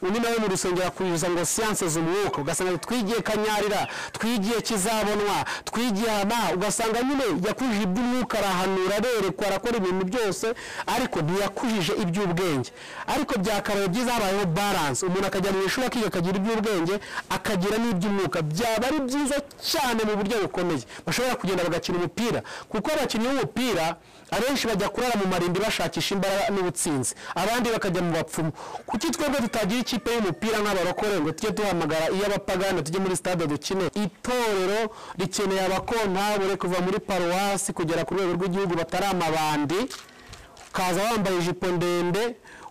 undi nawe mu rusengero akuriza ngo siyanse z'umwuka ugasanga twigiye kanyarira twigiye kizabonwa twigiye ugasanga nyine yakujije iby'umwuka arahanura arerekwa arakora ibintu byose ariko ntiyakujije iby'ubwenge ariko byakabaye byiza habayeho balance umuntu akajya mu ishuri akiga akagira iby'ubwenge akagira n'iby'umwuka byaba ari byiza cyane mu buryo bukomeye bashobora kugenda bagakina umupira kuko abakinnyi b'umupira abenshi bajya kurara mu marindi bashakisha imbaraga n'ubutsinzi abandi bakajya mu bapfumu kuki twebwe tutagira ikipe y'umupira nk'abarokore ngo tujye duhamagara iyo abapagani tujye muri stade dukine itorero rikeneye abakontabure kuva muri paruwasi kugera ku rwego rw'igihugu batari amabandi ukaza wambaye ijipo ndende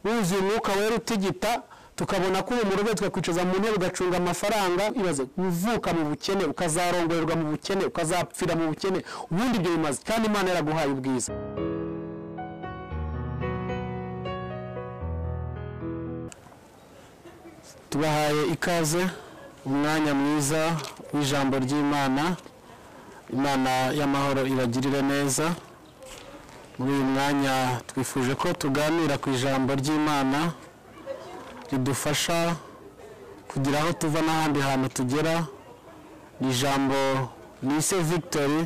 wuzuye umwuka wera utigita tukabona ko mu rugo twakwicaza mu ntebe ugacunga amafaranga ibaze uvuka mu bukene ukazarongorerwa mu bukene ukazapfira mu bukene ubundi ibyo bimaze kandi Imana yaraguhaye ubwiza tubahaye ikaze umwanya mwiza w'ijambo ry'Imana Imana y'amahoro ibagirire neza muri uyu mwanya twifuje ko tuganira ku ijambo ry'Imana ridufasha kugira aho tuva n'ahandi hantu tugera ni ijambo nise victory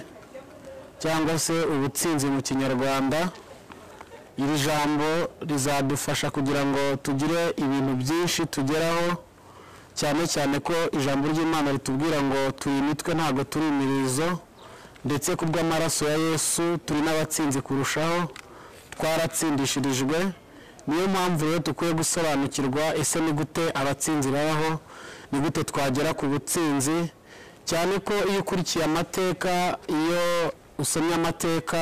cyangwa se ubutsinzi mu kinyarwanda iri jambo rizadufasha kugira ngo tugire ibintu byinshi tugeraho cyane cyane ko ijambo ry'Imana ritubwira ngo turi imitwe ntago turi imirizo ndetse kubw'amaraso ya Yesu turi n'abatsinzi kurushaho twaratsindishirijwe niyo mpamvu rero tukwiye gusobanukirwa ese ni gute abatsinzi babaho ni gute twagera ku butsinzi cyane ko iyo ukurikiye amateka iyo usomye amateka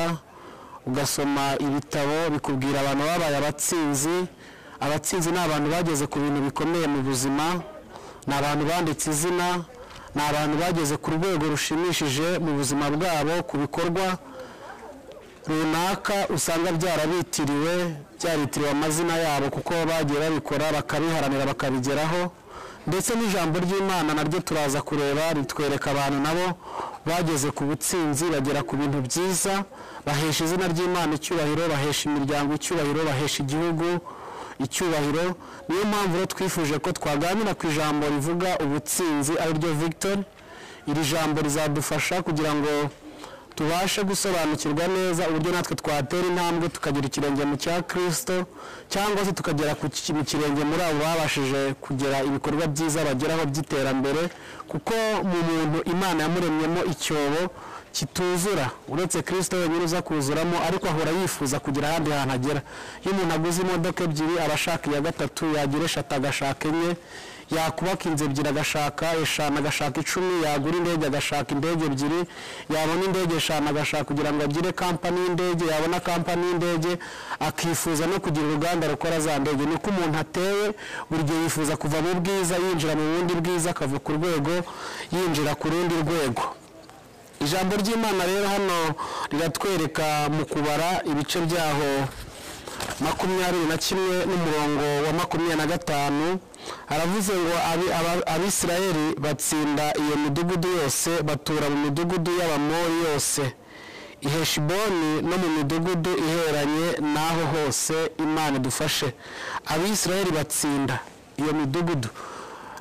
ugasoma ibitabo bikubwira abantu babaye abatsinzi ni abantu bageze ku bintu bikomeye mu buzima ni abantu banditse izina ni abantu bageze ku rwego rushimishije mu buzima bwabo ku bikorwa runaka usanga byarabitiriwe amazina yabo kuko bagiye babikora bakabiharanira bakabigeraho ndetse n'ijambo ry'Imana naryo turaza kureba ritwereka abantu nabo bageze ku butsinzi bagera ku bintu byiza bahesha izina ry'Imana icyubahiro bahesha imiryango icyubahiro bahesha igihugu icyubahiro niyo mpamvu rero twifuje ko twaganira ku ijambo rivuga ubutsinzi ari ryo victory iri jambo rizadufasha kugira ngo tubashe gusobanukirwa neza uburyo natwe twatera intambwe tukagira ikirenge mu cya Kristo cyangwa se tukagera ku kirenge muri abo babashije kugera ibikorwa byiza bageraho by'iterambere kuko mu muntu Imana yamuremyemo icyobo kituzura uretse Kristo wenyine uza kuzuramo ariko ahora yifuza kugira ahandi hantu agera iyo umuntu aguze imodoka ebyiri abashaka iya gatatu yagira eshatu agashaka enye yakubaka inzu ebyiri agashaka eshanu agashaka 10 yagura indege agashaka indege ebyiri yabona indege eshanu agashaka kugira ngo agire kampani y'indege yabona kampani y'indege akifuza no kugira uruganda rukora za ndege niko umuntu ateye buri gihe yifuza kuva mu bwiza yinjira mu bundi bwiza akava ku rwego yinjira ku rundi rwego ijambo ry'Imana rero hano riratwereka mu kubara ibice byaho 21 n'umurongo wa 25 haravuze ngo abisirayeli batsinda iyo midugudu yose batura mu midugudu y'abamori yose iheshiboni no mu midugudu iheranye naho hose Imana idufashe abisirayeli batsinda iyo midugudu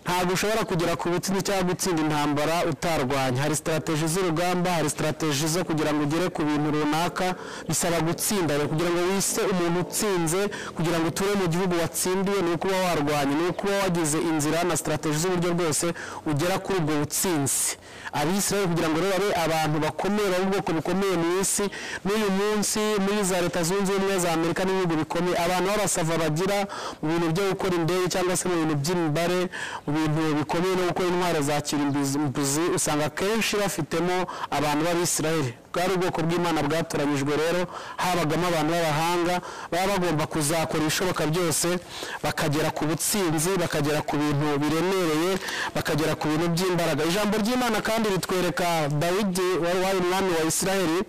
ntabwo ushobora kugera ku butsinzi cyangwa gutsinda intambara utarwanya hari strategy z'urugamba hari strategy zo kugira ngo ugere ku bintu runaka bisaba gutsinda kugira ngo wise umuntu utsinze kugira ngo ture mu gihugu watsindiye ni ukuba warwanye ni ukuba wagize inzira na strategy z'uburyo bwose ugera kuri ubwo butsinzi abisirayeli kugira ngo babe abantu bakomeye ubwoko bukomeye mu isi n'uyu munsi muri za Leta Zunze Ubumwe za Amerika n'ibihugu bikomeye abantu barasava bagira mu bintu byo gukora indege cyangwa se mu bintu by'imibare ibintu bikomeye no gukora intwaro za kirimbuzi usanga kenshi bafitemo abantu b'Abisirayeli bwari ubwoko bw'Imana bwatoranyijwe rero habagamo abantu b'abahanga baba bagomba kuzakora ibishoboka byose bakagera ku butsinzi bakagera ku bintu biremereye bakagera ku bintu by'imbaraga ijambo ry'Imana kandi ritwereka Dawidi wari umwami wa Isirayeli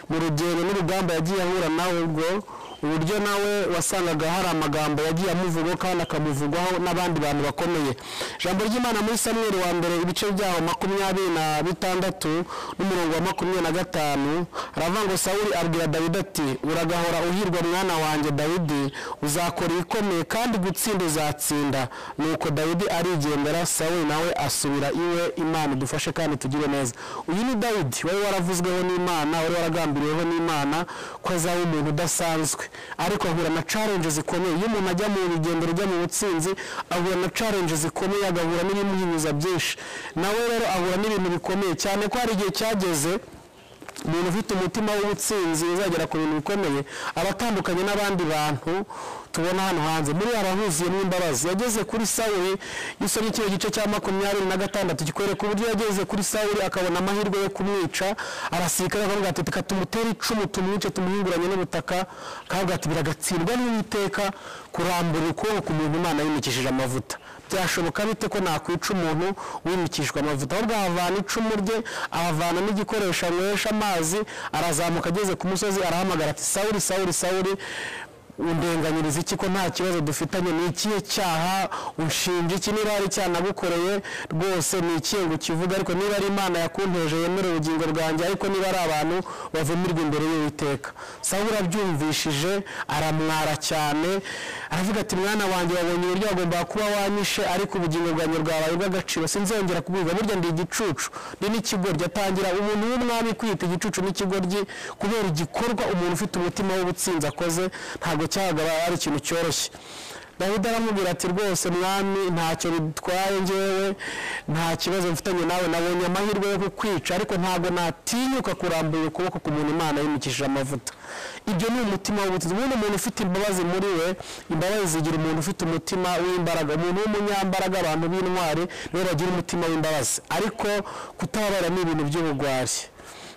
mu rugendo n'urugamba yagiye ahura nawe ubwo uburyo nawe wasangaga hari amagambo yagiye amuvugaho kandi akamuvugwaho n'abandi bantu bakomeye. Ijambo ry'Imana muri Samweli wa mbere ibice byaho 26 n'umurongo wa 25 aravuga ngo Sawuli abwira Dawidi ati uragahora uhirwa mwana wanjye Dawidi, uzakora ibikomeye kandi gutsinda uzatsinda. Nuko Dawidi arigendera, Sawuli nawe asubira iwe. Imana idufashe kandi tugire neza. Uyu ni Dawidi wari waravuzweho n'Imana, wari waragambiriweho n'Imana ko azaba umuntu udasanzwe, ariko ahura na challenge zikomeye. Iyo umuntu ajya mu rugendo rujya mu butsinzi ahura na challenge zikomeye, agahura n'ibimuhinyuza byinshi. Nawe rero ahura n'ibintu bikomeye cyane ko hari igihe cyageze umuntu ufite umutima w'ubutsinzi uzagera ku bintu bikomeye abatandukanye n'abandi bantu tubona hano hanze. Muri abahuziyemo imbabazi yageze kuri Sawuli, yisomye ikiyo gice cya 26 kikwereka uburyo yageze kuri Sawuli akabona amahirwe yo kumwica, arasirikare akavuga ati reka tumutere icumu tumwice tumuhinguranye n'ubutaka, akavuga ati biragatsindwa n'Uwiteka kurambura ukuboko ku muntu Imana yimikishije amavuta. Byashoboka bite ko nakwica umuntu wimikishwa amavuta? Ahubwo ahavana icumu rye, ahavana n'igikoresho anywesha amazi, arazamuka ageze ku musozi arahamagara ati Sawuli, Sawuli, Sawuli, undenganyiriza iki ko nta kibazo dufitanye? Ni ikihe cyaha unshinja iki? Niba ari cyanagukoreye rwose ni ikihe ngo kivuga? Ariko niba ari Imana yakunteje yemere ubugingo bwanjye, ariko niba ari abantu bavumirwa imbere y'Uwiteka. Sawuli abyumvishije aramwara cyane, aravuga ati mwana wanjye wabonye uburyo wagomba kuba wanyishe, ariko ubugingo bwanjye bwabaye bw'agaciro, sinzongera kubwiga. Burya ndi igicucu, ndi n'ikigoryi. Atangira umuntu w'umwami kwita igicucu n'ikigoryi kubera igikorwa umuntu ufite umutima w'ubutsinzi akoze. Ntabwo cyagaba ari ikintu cyoroshye. Dawidi aramubwira ati rwose mwami ntacyo bitwaye, njyewe nta kibazo mfitanye nawe, nabonye amahirwe yo kukwica ariko ntabwo natinyuka kurambura ukuboko ku muntu Imana yimikishije amavuta. Ibyo ni umutima w'ubutsinzi. Umuntu ufite imbabazi muri we, imbabazi zigira umuntu ufite umutima w'imbaraga. Umuntu w'umunyambaraga, abantu b'intwari nibo bagira umutima w'imbabazi, ariko kutababara ni ibintu by'ubugwari.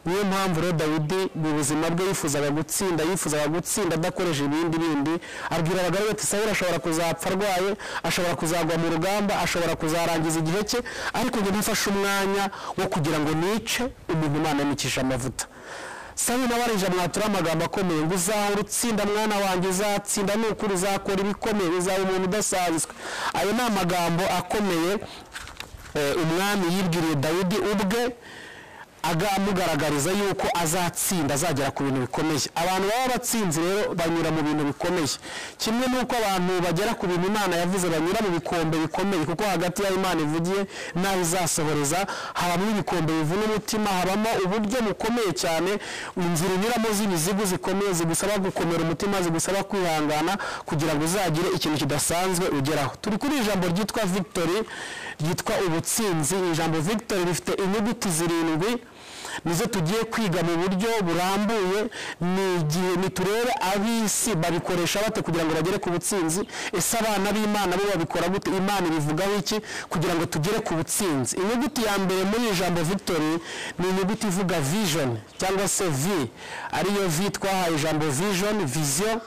Niyo mpamvu rero Dawidi mu buzima bwe yifuzaga gutsinda adakoresha ibindi abwira abagaragu ati Sawuli ashobora kuzapfa arwaye, ashobora kuzagwa mu rugamba, ashobora kuzarangiza igihe cye, ariko njye nafashe umwanya wo kugira ngo nice umuntu Imana yimikisha amavuta. Sawuli nawe arije amwatura amagambo akomeye ngo uzahora utsinda mwana wanjye, uzatsinda n'ukuri, uzakora ibikomeye, uzaba umuntu udasanzwe. Ayo ni amagambo akomeye umwami yibwiriye Dawidi ubwe, agamugaragariza yuko azatsinda, azagera ku bintu bikomeye. Abantu baba batsinze rero banyura mu bintu bikomeye, kimwe nuko abantu bagera ku bintu Imana yavuze banyura mu bikombe bikomeye, kuko hagati ya Imana ivugiye naho izasohoreza habamo ibikombe bivuna umutima, habamo uburyo bukomeye cyane, inzira unyuramo z'ibizigu zikomeye zigusaba gukomera umutima, zigusaba kwihangana kugira ngo uzagire ikintu kidasanzwe ugeraho. Turi kuri ijambo ryitwa victory, ryitwa ubutsinzi. Ijambo victory rifite inyuguti 7 nizo tugiye kwiga mu buryo burambuye. Ni turebe ab'isi babikoresha bate kugira ngo bagere ku butsinzi. Ese abana b'Imana bo babikora gute? Imana ibivugaho iki kugira ngo tugere ku butsinzi? Inyuguti ya mbere muri ijambo victory ni inyuguti ivuga vision cyangwa se V, ariyo V twahaye ijambo vision, vision.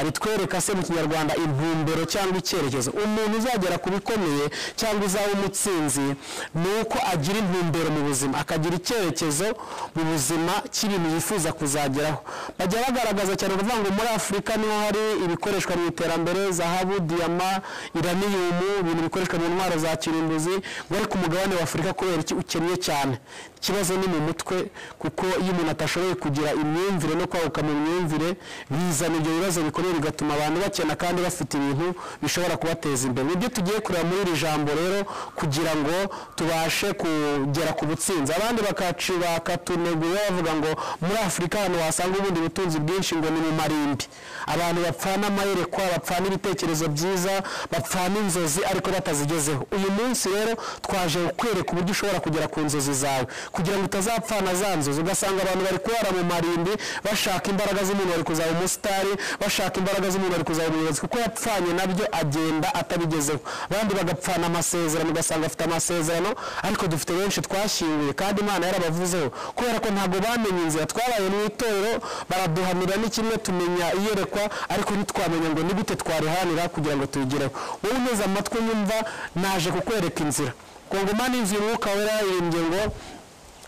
Ritwereka se mu Kinyarwanda intumbero cyangwa icyerekezo. Umuntu uzagera ku bikomeye cyangwa uzaba umutsinzi nuko agira intumbero mu buzima, akagira icyerekezo mu buzima cy'ibintu yifuza kuzageraho. Bajya bagaragaza cyane kuvuga ngo muri Afurika niho hari ibikoreshwa mu iterambere, zahabu, diyama, iraniyumu, ibintu bikoreshwa mu ntwaro za kirimbuzi. Bari ku mugabane wa Afurika kubera iki ukennye cyane. Ikibazo ni mu mutwe, kuko iyo umuntu atashoboye kugira imyumvire no kwaguka mu myumvire, bizana ibyo bibazo bikomeye bigatuma abantu bakena kandi bafite ibintu bishobora kubateza imbere. Nibyo tugiye kureba muri iri jambo rero kugira ngo tubashe kugera ku butsinzi. Abandi bakatunegura bavuga ngo muri Afurika hano wasanga ubundi butunzi bwinshi ngo ni mu marimbi. Abantu bapfana amayerekwa, bapfana ibitekerezo byiza, bapfana inzozi ariko batazigezeho. Uyu munsi rero twaje kwereka uburyo ushobora kugera ku nzozi zawe kugira ngo utazapfana za nzozi. Ugasanga abantu bari kurara mu marimbi bashaka imbaraga z'umuntu wari kuzaba umusitari, bashaka imbaraga z'umuntu wari kuzaba umuyobozi, kuko yapfanye nabyo agenda atabigezeho. Abandi bagapfana amasezerano, ugasanga afite amasezerano ariko dufite benshi twashyinguye kandi Imana yarabavuzeho kubera ko ntabwo bamenye inzira. Twaraye mu itorero baraduhanira n'ikimwe tumenya iyerekwa, ariko ntitwamenya ngo ni gute twarihanira kugira ngo tuyigereho. Wowe uneze amatwi nyumva, naje kukwereka inzira. Kongomani inzira Umwuka Wera yaririmbye ngo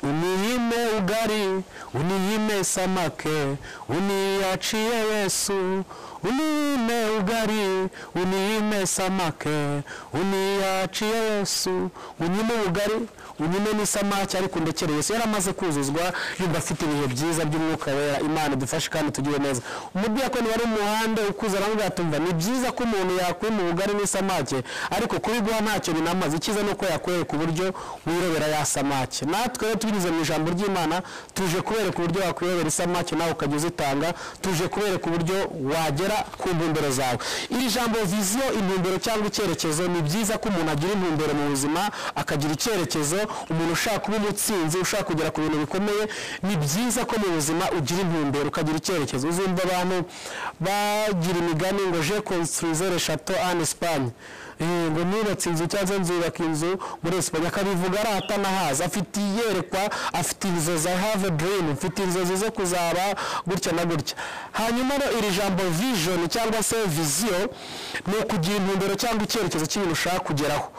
uniyime ugari, uniyime samake, uniachie Yesu. Uniyime ugari, uniyime samake, uniachie Yesu. Unyime ugari, unyime n'isamake, ariko ndekere Yesu. Yaramaze kuzuzwa, yumva afite ibihe byiza by'umwuka wera. Imana idufashe kandi tugire neza. Umudiyakoni wari umuhanda ukuza aramubwira ati umva, ni byiza ko umuntu yakwima ubugari n'isamake, ariko kubiguha ntacyo binamaze. Icyiza nuko yakwereka uburyo wirobera ya samake. Natwe tubirize mu ijambo ry'Imana, tuje kubereka uburyo wakwirobera isamake nawe ukajya uzitanga. Tuje kubereka uburyo wagera ku ntumbero zawe. Iri jambo vision, intumbero cyangwa icyerekezo, ni byiza ko umuntu agira intumbero mu buzima, akagira icyerekezo. Umuntu ushaka kuba umutsinzi, ushaka kugera ku bintu bikomeye, ni byiza ko mu buzima ugira intumbero, ukagira icyerekezo. Uzumva abantu bagira imigani ngo je construire le château en Espagne, ngo nubatse inzu cyangwa nzubaka inzu muri Espagne, akabivuga arata nahaza, afite iyerekwa, afite inzozi, I have a dream, afite inzozi zo kuzaba gutya na gutya. Hanyuma iri jambo vision cyangwa se vision ni ukugira intumbero cyangwa icyerekezo cy'ibintu ushaka kugeraho,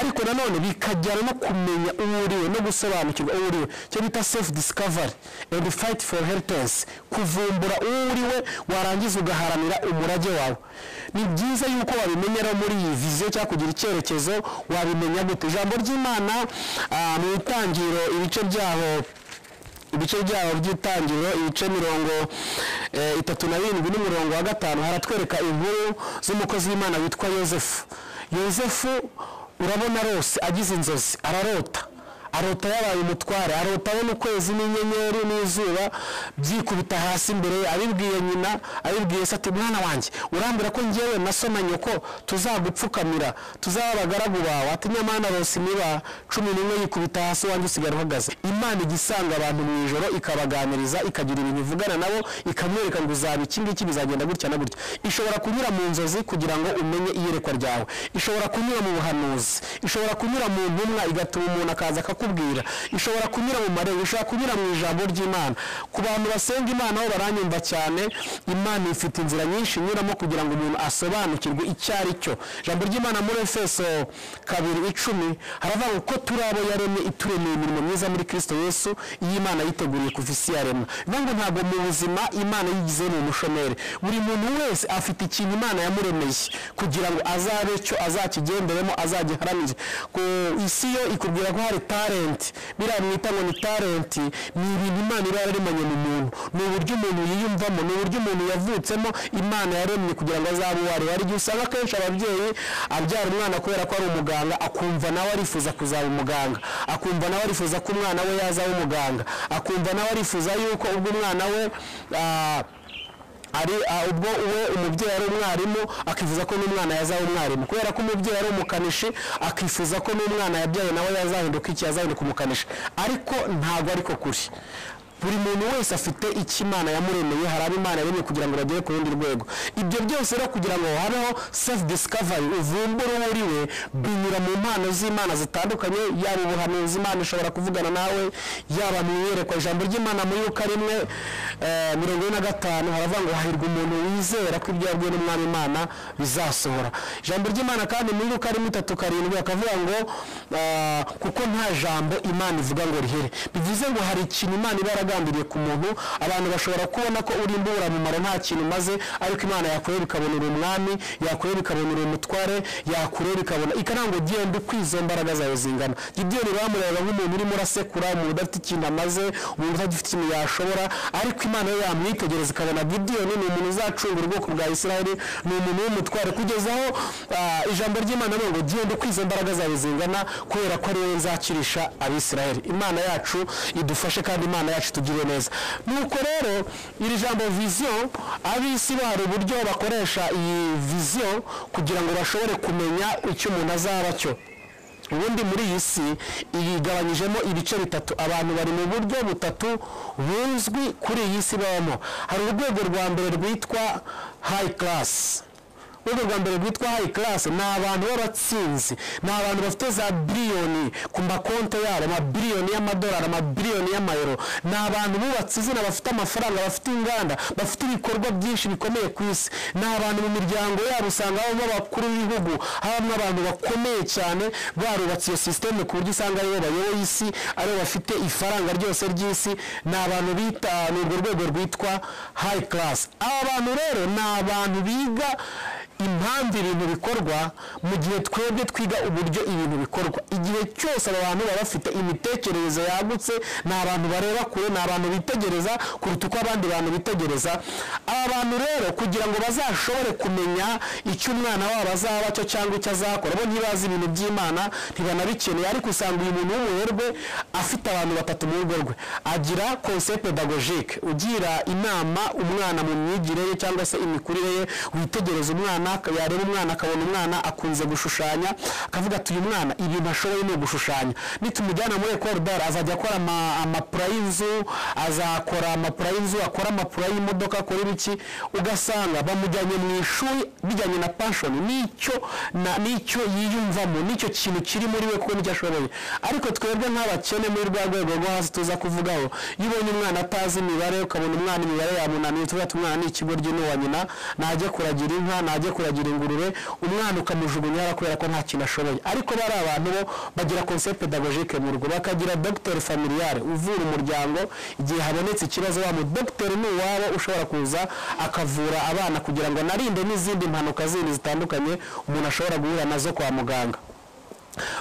ariko nanone bikajyana no kumenya uwo uriwe no gusobanukirwa uwo uriwe, cyo bita self discovery and fight for inheritance, kuvumbura uwo uriwe warangiza ugaharanira umurage wawe. Ni byiza yuko wabimenyera muri iyi vision cyangwa kugira icyerekezo. Wabimenya gute? Ijambo ry'Imana mu itangiro ibice byaho by'itangiro, ibice 37 n'umurongo wa 5, haratwereka inkuru z'umukozi w'Imana witwa Yosefu. Yosefu urabona rose agize inzozi, arota yabaye umutware, arota abona ukwezi n'inyenyeri n'izuba byikubita hasi imbere. Abibwiye nyina, abibwiye se ati mwana wanjye, urambira ko ngewe na so na nyoko tuzagupfukamira, tuzaba abagaragu bawe. Ati nyamana rose niba 11 yikubita hasi, wanjye usigara uhagaze. Imana igisanga abantu mu ijoro, ikabaganiriza, ikagira ibintu ivugana nabo, ikamwereka ngo uzaba iki ngiki, bizagenda gutya na gutya. Ishobora kunyura mu nzozi kugira ngo umenye iyerekwa ryawe, ishobora kunyura mu buhanuzi, ishobora kunyura mu ntumwa igatuma umuntu akaza kubwira, ishobora kunyura mu marembo, ishobora kunyura mu ijambo ry'Imana. Ku bantu basenga Imana aho baranyumva cyane, Imana ifite inzira nyinshi inyuramo kugira ngo umuntu asobanukirwe icyo ari cyo. Ijambo ry'Imana muri Efeso 2:10 haravuga ko turi abo yaremye, ituremeye imirimo myiza muri Kristo Yesu, iyi Imana yiteguriye kuva isi yaremwa. Bivuga ngo ntabwo mu buzima Imana yigize mu mushomeri. Buri muntu wese afite ikintu Imana yamuremeye kugira ngo azabe cyo azakigenderemo, azagiharanire. Ku isi yo ikubwira ko hari talent, biramwita ngo ni talent, ni ibintu Imana iba yaremanye mu muntu, ni uburyo umuntu yiyumvamo, ni uburyo umuntu yavutsemo. Imana yaremye kugira ngo azabe uwari. Hari igihe usanga kenshi ababyeyi abyara umwana kubera ko ari umuganga, akumva nawe arifuza kuzaba umuganga, akumva nawe arifuza ko umwana we yazaba umuganga, akumva nawe arifuza yuko ubwo umwana we ubwo umubyeyi ari umwarimu, akifuza ko n'umwana yazaba umwarimu. Kubera ko umubyeyi ari umukanishi, akifuza ko n'umwana yabyaye nawe yazahinduka umukanishi. Ariko ntabwo ariko kuri. Buri muntu wese afite icyo Imana yamuremeye. Hari abo Imana yaremye kugira ngo bagere ku rundi rwego. Ibyo byose rero kugira ngo habeho self discovery, uvumbura uwo uriwe, binyura mu mpano z'Imana zitandukanye. Yaba ubuhanuzi, Imana ishobora kuvugana nawe, yaba mu iyerekwa. Ijambo ry'Imana muri Luka 1:45 haravuga ngo hahirwa umuntu wizera ko ibyo yabwiwe n'Umwami Imana bizasohora. Ijambo ry'Imana kandi muri Luka 3:7 akavuga ngo kuko nta jambo Imana ivuga ngo rihere. Bivuze ngo hari ikintu Imana ibara ku muntu. Abantu bashobora kubona ko uri imbura mu maro nta kintu maze, ariko Imana yakureba ikabonera umwami, yakureba ikabonera umutware, yakureba ikabona ikarango genda kwizo mbaraga zawe zingana. Gideon bamureba nk'umuntu urimo urasekura, umuntu udafite ikintu amaze, umuntu udafite ikintu yashobora, ariko Imana yo yamwitegereza ikabona Gideon ni umuntu uzacungura ubwoko bwa Isiraheli, ni umuntu w'umutware, kugezaho ijambo ry'Imana ngo genda kwizo mbaraga zawe zingana, kubera ko ari we nzakirisha Abisiraheli. Imana yacu idufashe kandi Imana yacu tugire neza. Nuko rero iri jambo vision, abisi bari uburyo bakoresha iyi vision kugira ngo bashobore kumenya icyo umuntu azaba cyo. Ubundi muri iyi si igabanyijemo ibice bitatu. Abantu bari mu buryo butatu buzwi kuri iyi si babamo. Hari urwego rwa mbere rwitwa high class. urwego rwa mbere rwitwa high class ni abantu b'abatsinzi, ni abantu bafite za biliyoni ku makonti yabo, amabiliyoni y'amadolari, amabiliyoni y'amayero, ni abantu bubatse izina, bafite amafaranga, bafite inganda, bafite ibikorwa byinshi bikomeye ku isi, ni abantu mu miryango yabo usanga habamo abakuru b'ibihugu, habamo abantu bakomeye cyane barubatse iyo systeme ku buryo usanga aribo bayoboye isi, aribo bafite ifaranga ryose ry'isi, ni abantu bita ni urwo rwego rwitwa high class. Aba bantu rero ni abantu biga impamvu ibintu bikorwa mu gihe twebwe twiga uburyo ibintu bikorwa. Igihe cyose aba bantu baba bafite imitekerereze yagutse, ni abantu bareba kure, ni abantu bitegereza kuruta uko abandi bantu bitegereza. Aba bantu rero kugira ngo bazashobore kumenya icyo umwana wabo azaba cyo cyangwa icyo azakora, bo ntibazi ibintu by'Imana, ntibanabikeneye, ariko usanga uyu muntu w'umuherwe afite abantu batatu mu rugo rwe. Agira conseil pédagogique, ugira inama umwana mu myigire ye cyangwa se imikurire ye, witegereza umwana, yareba umwana akabona umwana akunze gushushanya, akavuga ati uyu mwana ibintu ashoboye ni gushushanya, nitumujyana muri école d'art azajya akora amapura y'inzu, azakora amapura y'inzu, akora amapura y'imodoka, akora ibiki, ugasanga bamujyanye mu ishuri bijyanye na passion, nicyo yiyumvamo, nicyo kintu kiri muri we kuko nicyo ashoboye. Ariko twebwe nk'abakene muri rwa rwego rwo hasi tuza kuvugaho, iyo ubonye umwana atazi imibare, ukabona umwana imibare yamunaniye, tuvuga ati umwana ni ikigoryi n'uwa nyina, najye kuragira inka, najye kuragira ingurube, umwana ukamujugunya kubera ko nta kintu ashoboye. Ariko bari abantu bo bagira conseil pédagogique mu rugo, bakagira docteur familial uvura umuryango igihe habonetse ikibazo, wa mu docteur ni uwabo ushobora kuza akavura abana kugira ngo narinde n'izindi mpanuka zindi zitandukanye umuntu ashobora guhura nazo kwa muganga.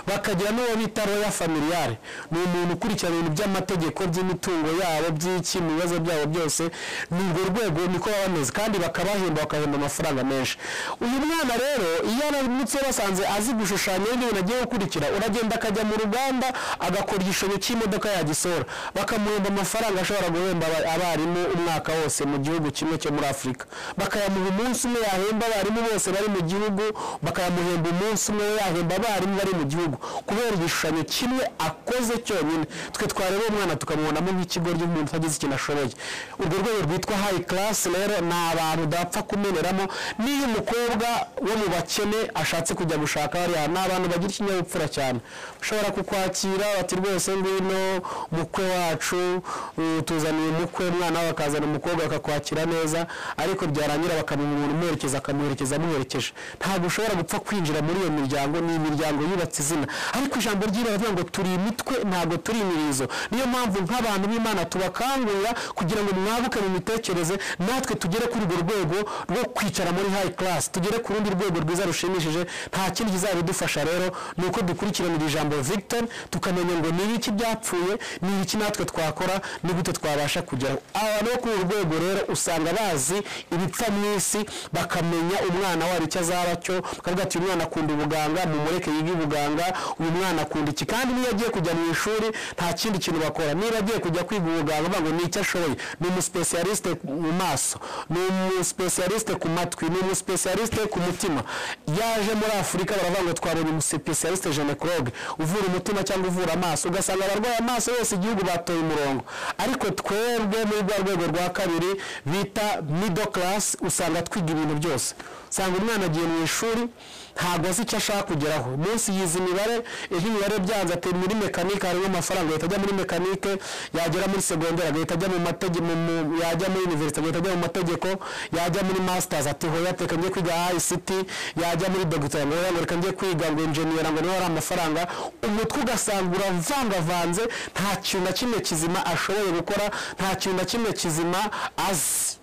Bakagira n'uwo bita roya familiar, ni umuntu ukurikirana ibintu by'amategeko by'imitungo yabo, by'iki mu bibazo byabo byose. Ni urwo rwego niko baba bameze, kandi bakabahemba amafaranga menshi. Uyu mwana rero iyo aramutse basanze azi gushushanya n'ibintu agiye gukurikira, uragenda akajya mu ruganda agakora igishushanyo cy'imodoka yagisohora, bakamuhemba amafaranga ashobora guhemba abarimu umwaka wose mu gihugu kimwe cyo muri Afurika. Bakayamuha umunsi umwe yahemba abarimu bose bari mu gihugu, bakayamuhemba umunsi umwe yahemba abarimu bari mu gihugu, kubera igishushanyo kimwe akoze cyonyine. Twe twareba umwana tukamubonamo nk'ikigoryi, umuntu utagize ikintu ashoboye. Urwo rwego rwitwa high class rero ni abantu udapfa kumeneramo. Niyo umukobwa wo mu bakene ashatse kujya gushaka hariya, ni abantu bagira ikinyabupfura cyane, ushobora kukwakira bati rwose ngwino mukwe wacu, tuzaniye umukwe, umwana we akazana umukobwa akakwakira neza, ariko byarangira bakamuha umuntu umuherekeza, akamuherekeza amuherekeje. Ntabwo ushobora gupfa kwinjira muri iyo miryango, ni imiryango yubatse izina. Ariko ijambo ry'Imana rivuga ngo turi imitwe ntabwo turi imirizo. Niyo mpamvu nk'abantu b'Imana tubakangurira kugira ngo mwabuke mu mitekerereze, natwe tugere kuri urwo rwego rwo kwicara muri high class, tugere ku rundi rwego rwiza rushimishije. Nta kindi kizabidufasha rero ni uko dukurikiranira ijambo Victor, tukamenya ngo ni iki byapfuye, ni iki natwe twakora, ni gute twabasha kugeraho. Abantu bo kuri urwo rwego rero usanga bazi ibipfa mu isi, bakamenya umwana wari icyo azaba cyo, bakavuga ati uyu mwana akunda ubuganga, mumureke yige ubuganga, uyu mwana akunda iki. Kandi niyo agiye kujya mu ishuri nta kindi kintu bakora, niba agiye kujya kwiga ubuganga bavuga ngo ni icyo ashoboye, ni umuspecialiste mu maso, ni umuspecialiste ku matwi, ni umuspecialiste ku mutima. Yaje muri Afurika baravuga ngo twabonye umuspecialiste gynecologue uvura umutima cyangwa uvura amaso, ugasanga abarwaye amaso yose igihugu batoye umurongo. Ariko twebwe muri rwa rwego rwa kabiri bita middle class, usanga twiga ibintu byose. Usanga umwana agiye mu ishuri ntabwo azi icyo ashaka kugeraho, umunsi yize imibare, imibare byanze ati muri mekanike harimo amafaranga, ahita ajya muri mekanike, yagera muri segonderi agahita ajya mu mategeko, yajya muri university agahita ajya mu mategeko, yajya muri masters ati hoya reka njye kwiga ICT, yajya muri doctor ngo reka njye kwiga ngo engineer ngo niho ari amafaranga. Umutwe ugasanga uravangavanze, nta kintu na kimwe kizima ashoboye gukora, nta kintu na kimwe kizima azi.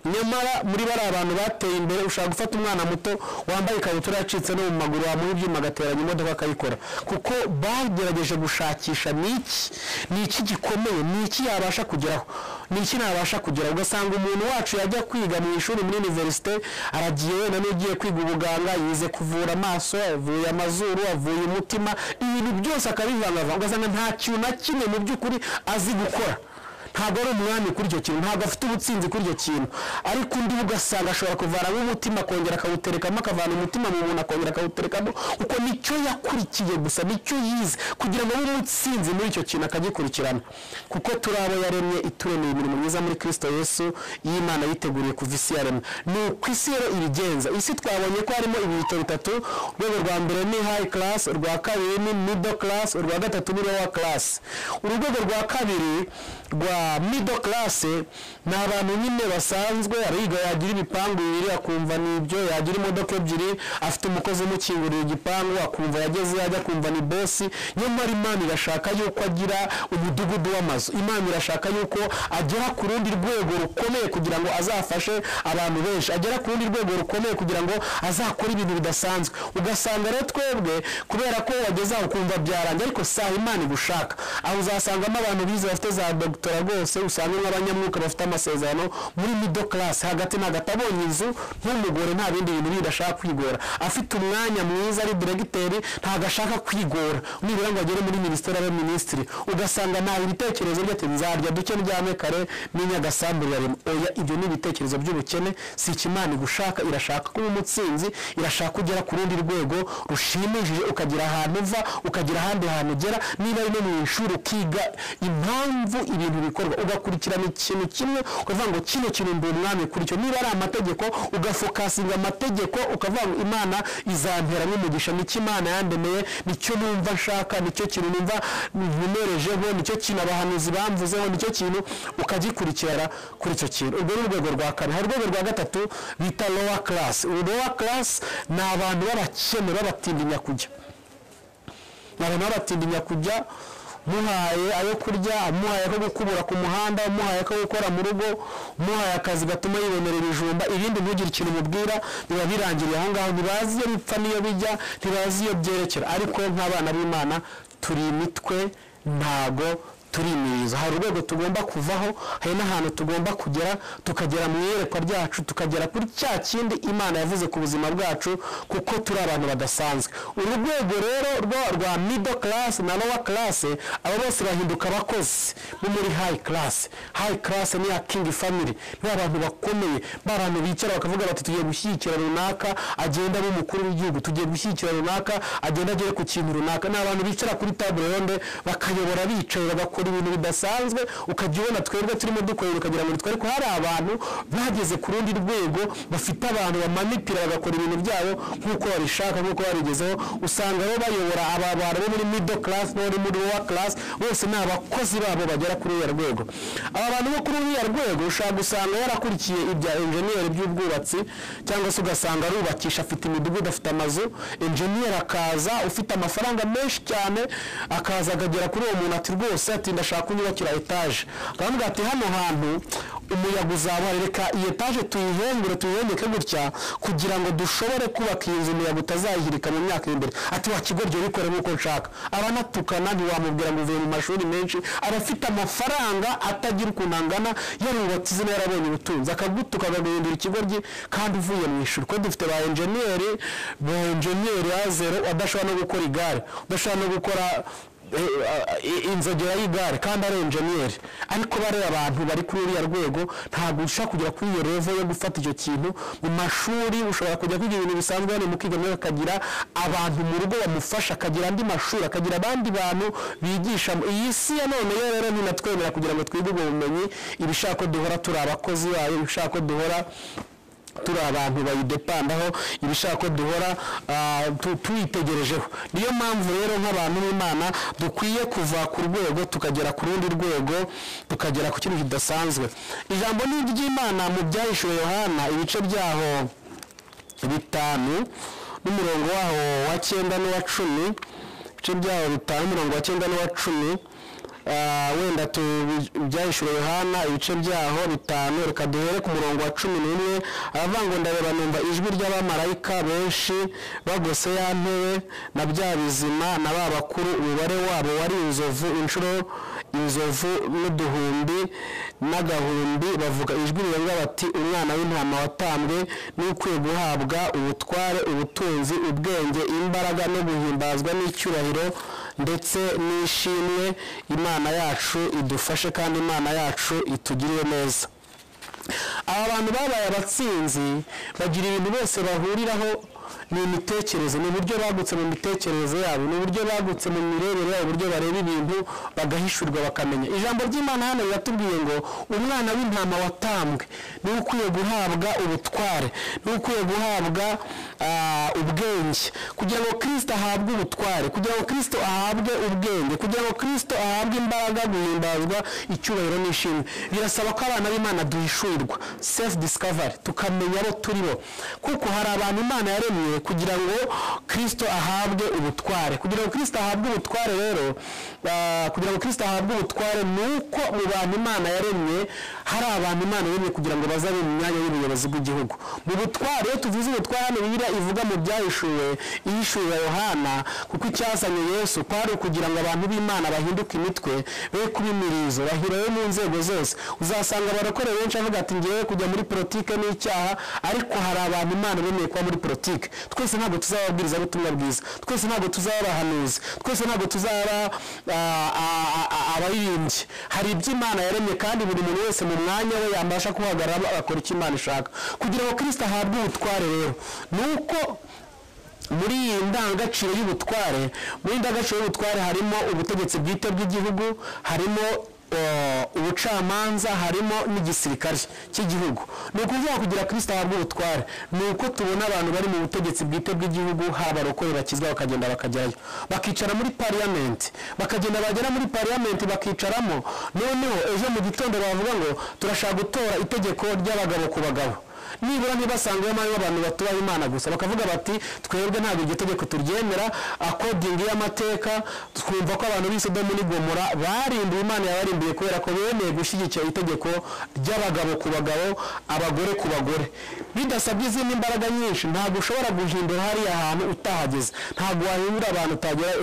Nyamara muri bari abantu bateye imbere, ushaka gufata umwana muto wambaye ikabutura yacitse no mu maguru, wamuha ibyuma agateranya imodoka akayikora, kuko bagerageje gushakisha ni iki gikomeye, ni iki yabasha kugeraho, ni iki nabasha kugeraho. Ugasanga umuntu wacu yajya kwiga mu ishuri muri university, aragiye wenda n'ugiye kwiga ubuganga, yize kuvura amaso, avuye amazuru, avuye umutima, ibintu byose akabivangavanga, ugasanga nta kintu na kimwe mu by'ukuri azi gukora. ntabwo ari umwami kuri icyo kintu, ntabwo afite ubutsinzi kuri icyo kintu, ariko undi ugasanga ashobora kuvanamo umutima akongera akawuterekamo, akavana umutima mu muntu akongera akawuterekamo, kuko nicyo yakurikiye gusa, nicyo yize kugira ngo abe umutsinzi muri icyo kintu akagikurikirana, kuko turi abo yaremye ituremeye imirimo myiza muri Kristo Yesu y'Imana yiteguriye kuva isi yaremwe. Ni uko isi rero ibigenza. Isi twabonye ko harimo ibihito bitatu, urwego rwa mbere ni high class, urwa kabiri ni middle class, urwa gatatu ni lower class. Urwego rwa kabiri rwa middle class ni abantu nyine basanzwe, ariga yagira ibipangu bibiri akumva ni ibyo, yagira imodoka ebyiri, afite umukozi umukingurira igipangu akumva yageze yajya kumva ni boss. Nyamara Imana irashaka yuko agira umudugudu w'amazu, Imana irashaka yuko agera ku rundi rwego rukomeye kugira ngo azafashe abantu benshi, agera ku rundi rwego rukomeye kugira ngo azakora ibintu bidasanzwe. Ugasanga rero twebwe kubera ko wageze aho kumva byarangiye, ariko saha Imana igushaka aho uzasangamo abantu bize bafite za doctora rwose, usanga nk'abanyamwuka bafite amasezerano muri middle class hagati abonye inzu nk'umugore, nta bindi bintu bidashaka kwigora, afite umwanya mwiza ari directeur, ntago ashaka kwigora, nibura ngo agere muri ministeri abe ministry, ugasanga nta ibitekerezo bye ati nzarya duke ndyame kare n'inyagasamburi yarimo. Oya, ibyo ni ibitekerezo by'ubukene, si Imana gushaka. Irashaka kuba umutsinzi, irashaka kugera ku rundi rwego rushimishije, ukagira ahantu uva, ukagira ahandi hantu ugera. Niba ari no mu ishuri ukiga impamvu ibintu bikorwa, ugakurikirana ikintu kimwe ukavuga ngo kino kintu ndi umwami kuri cyo. Niba ari amategeko ugafokasinga amategeko, ukavuga ngo Imana izampera n'umugisha, nicyo Imana yandemeye, nicyo numva nshaka, nicyo kintu numva ntumerejeho, nicyo kintu abahanuzi bamvuzeho, nicyo kintu ukagikurikira kuri icyo kintu. Urwo ni urwego rwa kane. Hari urwego rwa gatatu bita lower class. Lower class ni abantu b'abakene babatindinya kujya, abantu babatindinya kujya, muhaye ayo kurya, muhaye ko gukubura ku muhanda, muhaye ko gukora mu rugo, muhaye akazi gatuma yibonera ibijumba, ibindi ntugire ikintu mubwira, biba birangiriye aho ngaho. Ntibazi iyo bipfa n'iyo bijya, ntibazi iyo byerekera. Ariko nk'abana b'Imana turi imitwe, ntago turi imirizo. Hari urwego tugomba kuvaho, hari n'ahantu tugomba kugera, tukagera mu iyerekwa ryacu, tukagera kuri cya kindi Imana yavuze ku buzima bwacu, kuko turi abantu badasanzwe. Uru rwego rero rwa middle class na lower class, abo bose bahinduka abakozi bo muri high class. High class ni ya king family, ni abantu bakomeye, abantu bicara bakavuga bati tugiye gushyigikira runaka agenda ari umukuru w'igihugu, tugiye gushyigikira runaka agenda agere ku kintu runaka. Ni abantu bicara kuri table ronde bakayobora bicaye bagakora ibintu bidasanzwe, ukajya ubona twebwe turimo dukorera ukagira ngo twari ko hari abantu bageze ku rundi rwego, bafite abantu bamanipira bagakora ibintu byabo nk'uko babishaka, nk'uko babigezeho. Usanga bo bayobora aba bantu bo muri middle class no muri lower class, bose ni abakozi babo bagera kuri uriya rwego. Aba bantu bo kuri uriya rwego ushaka gusanga yarakurikiye ibya engineer by'ubwubatsi, cyangwa se ugasanga arubakisha, afite imidugudu, afite amazu. Engineer akaza ufite amafaranga menshi cyane, akaza akagera kuri uwo muntu ati rwose ati ndashaka kunyubakira etage, akavuga ati hano hantu umuyaga uzaba, reka iyi etage tuyihembeke gutya kugira ngo dushobore kubaka iyi nzu umuyaga utazayihirika mu myaka imbere. Ati wa kigo ryo bikore nk'uko nshaka. Abanatukana ntiwamubwira ngo uvuye mu mashuri menshi, abafite amafaranga atagira ukuntu angana, yarubatse izina yarabonye ubutunzi, akagutuka agaguhindura ikigo rye kandi uvuye mu ishuri. Ko dufite ba engineer ya zero, adashobora no gukora igare, udashobora no gukora inzogera y'igare kandi ari engineer. Ariko bari abantu bari kuri uriya rwego, ntabwo ushaka kugera kuri iyo level yo gufata icyo kintu. Mu mashuri ushobora kujya kwiga ibintu bisanzwe, hano mukiga nawe akagira abantu mu rugo bamufasha, akagira andi mashuri, akagira abandi bantu bigisha. Iyi si ya none rero ninatwemera kugira ngo twige ubwo bumenyi, ibishaka duhora turi abakozi bayo, ibishaka duhora turi abantu bayidepandaho, ibishaka duhora tuyitegerejeho. Niyo mpamvu rero nk'abantu b'Imana dukwiye kuva ku rwego tukagera ku rundi rwego, tukagera ku kintu kidasanzwe. Ijambo ni ry'Imana mu byahishuwe Yohana ibice byaho 5 n'umurongo waho wa 9 n'uwa 10, ibice byaho 5 umurongo wa 9 n'uwa 10. Wenda byahishuwe Yohana ibice byaho 5, reka duhere ku murongo wa 11. Aravuga ngo ndareba numva ijwi ry'abamarayika benshi bagose ya ntebe na bya bizima na ba bakuru, umubare wabo wari inzovu n'uduhumbi n'agahumbi, bavuga ijwi rirenga bati umwana w'intama watambwe n'ukwiye guhabwa ubutware, ubutunzi, ubwenge, imbaraga no guhimbazwa n'icyubahiro ndetse n'ishimwe. Imana yacu idufashe kandi Imana yacu itugirire neza. Aba bantu babaye abatsinzi bagira ibintu bose bahuriraho, ni imitekerereze, ni uburyo bagutse mu mitekerereze yabo, ni uburyo bagutse mu mirebere yabo, uburyo bareba ibintu bagahishurwa bakamenya. Ijambo ry'Imana hano riratubwiye ngo umwana w'intama watambwe ni ukwiye guhabwa ubutware, ni ukwiye guhabwa ubwenge, kugira ngo Kristo ahabwe ubutware, kugira ngo Kristo ahabwe ubwenge, kugira ngo Kristo ahabwe imbaraga, guhimbazwa, icyubahiro n'ishimwe. Birasaba ko abana b'Imana duhishurirwa, self discovery, tukamenya abo turi bo, kuko hari abantu Imana yaremye kugira ngo Kristo ahabwe ubutware. Kugira ngo Kristo ahabwe ubutware rero, kugira ngo Kristo ahabwe ubutware nuko mu bantu Imana yaremye hari abantu Imana yaremye kugira ngo bazabe mu myanya y'ubuyobozi bw'igihugu. Mu butware, iyo tuvuze ubutware hano Bibiliya ivuga mu byahishuwe, ihishurira Yohana, kuko icyazanye Yesu kwari kugira ngo abantu b'Imana bahinduke imitwe, be kuba imirizo, bahirayo mu nzego zose. Uzasanga abarokore benshi avuga ati ngiye kujya muri politike n'icyaha, ariko hari abantu Imana bemeye kuba muri politike. Twese ntabwo tuzababwiriza ubutumwa bwiza, twese ntabwo tuzabahanuzi, twese ntabwo tuzaba abaririmbyi. Hari ibyo Imana yaremye kandi buri muntu wese mu mwanya we yambasha kuhagarara akora icyo Imana ishaka. Kugira ngo Kristo ahabwe ubutware rero, nuko muri iyi ndangagaciro y'ubutware, muri indangagaciro y'ubutware harimo ubutegetsi bwite bw'igihugu, harimo ubucamanza, harimo n'igisirikare cy'igihugu. Ni ukuvuga kugira Kristo ahabwe ubutware ni uko tubona abantu bari mu butegetsi bwite bw'igihugu, haba abakora bakizwa bakagenda bakajyayo, bakicara muri parliament, bakagenda bagera muri parliament bakicaramo. Noneho ejo mu gitondo bavuga ngo turashaka gutora itegeko ry'abagabo ku bagabo. Nibura ntibasangemo abantu batubaha Imana gusa, bakavuga bati twebwe ntabwo iryo tegeko turyemera, according y'amateka twumva ko abantu b'i Sodomu n'i Gomora barimbuye, Imana yabarimbuye kubera ko bemeye gushyigikira itegeko ry'abagabo ku bagabo, abagore ku bagore. Bidasabye izindi imbaraga nyinshi, ntabwo ushobora guhindura hariya ahantu utahageze, ntabwo wahindura abantu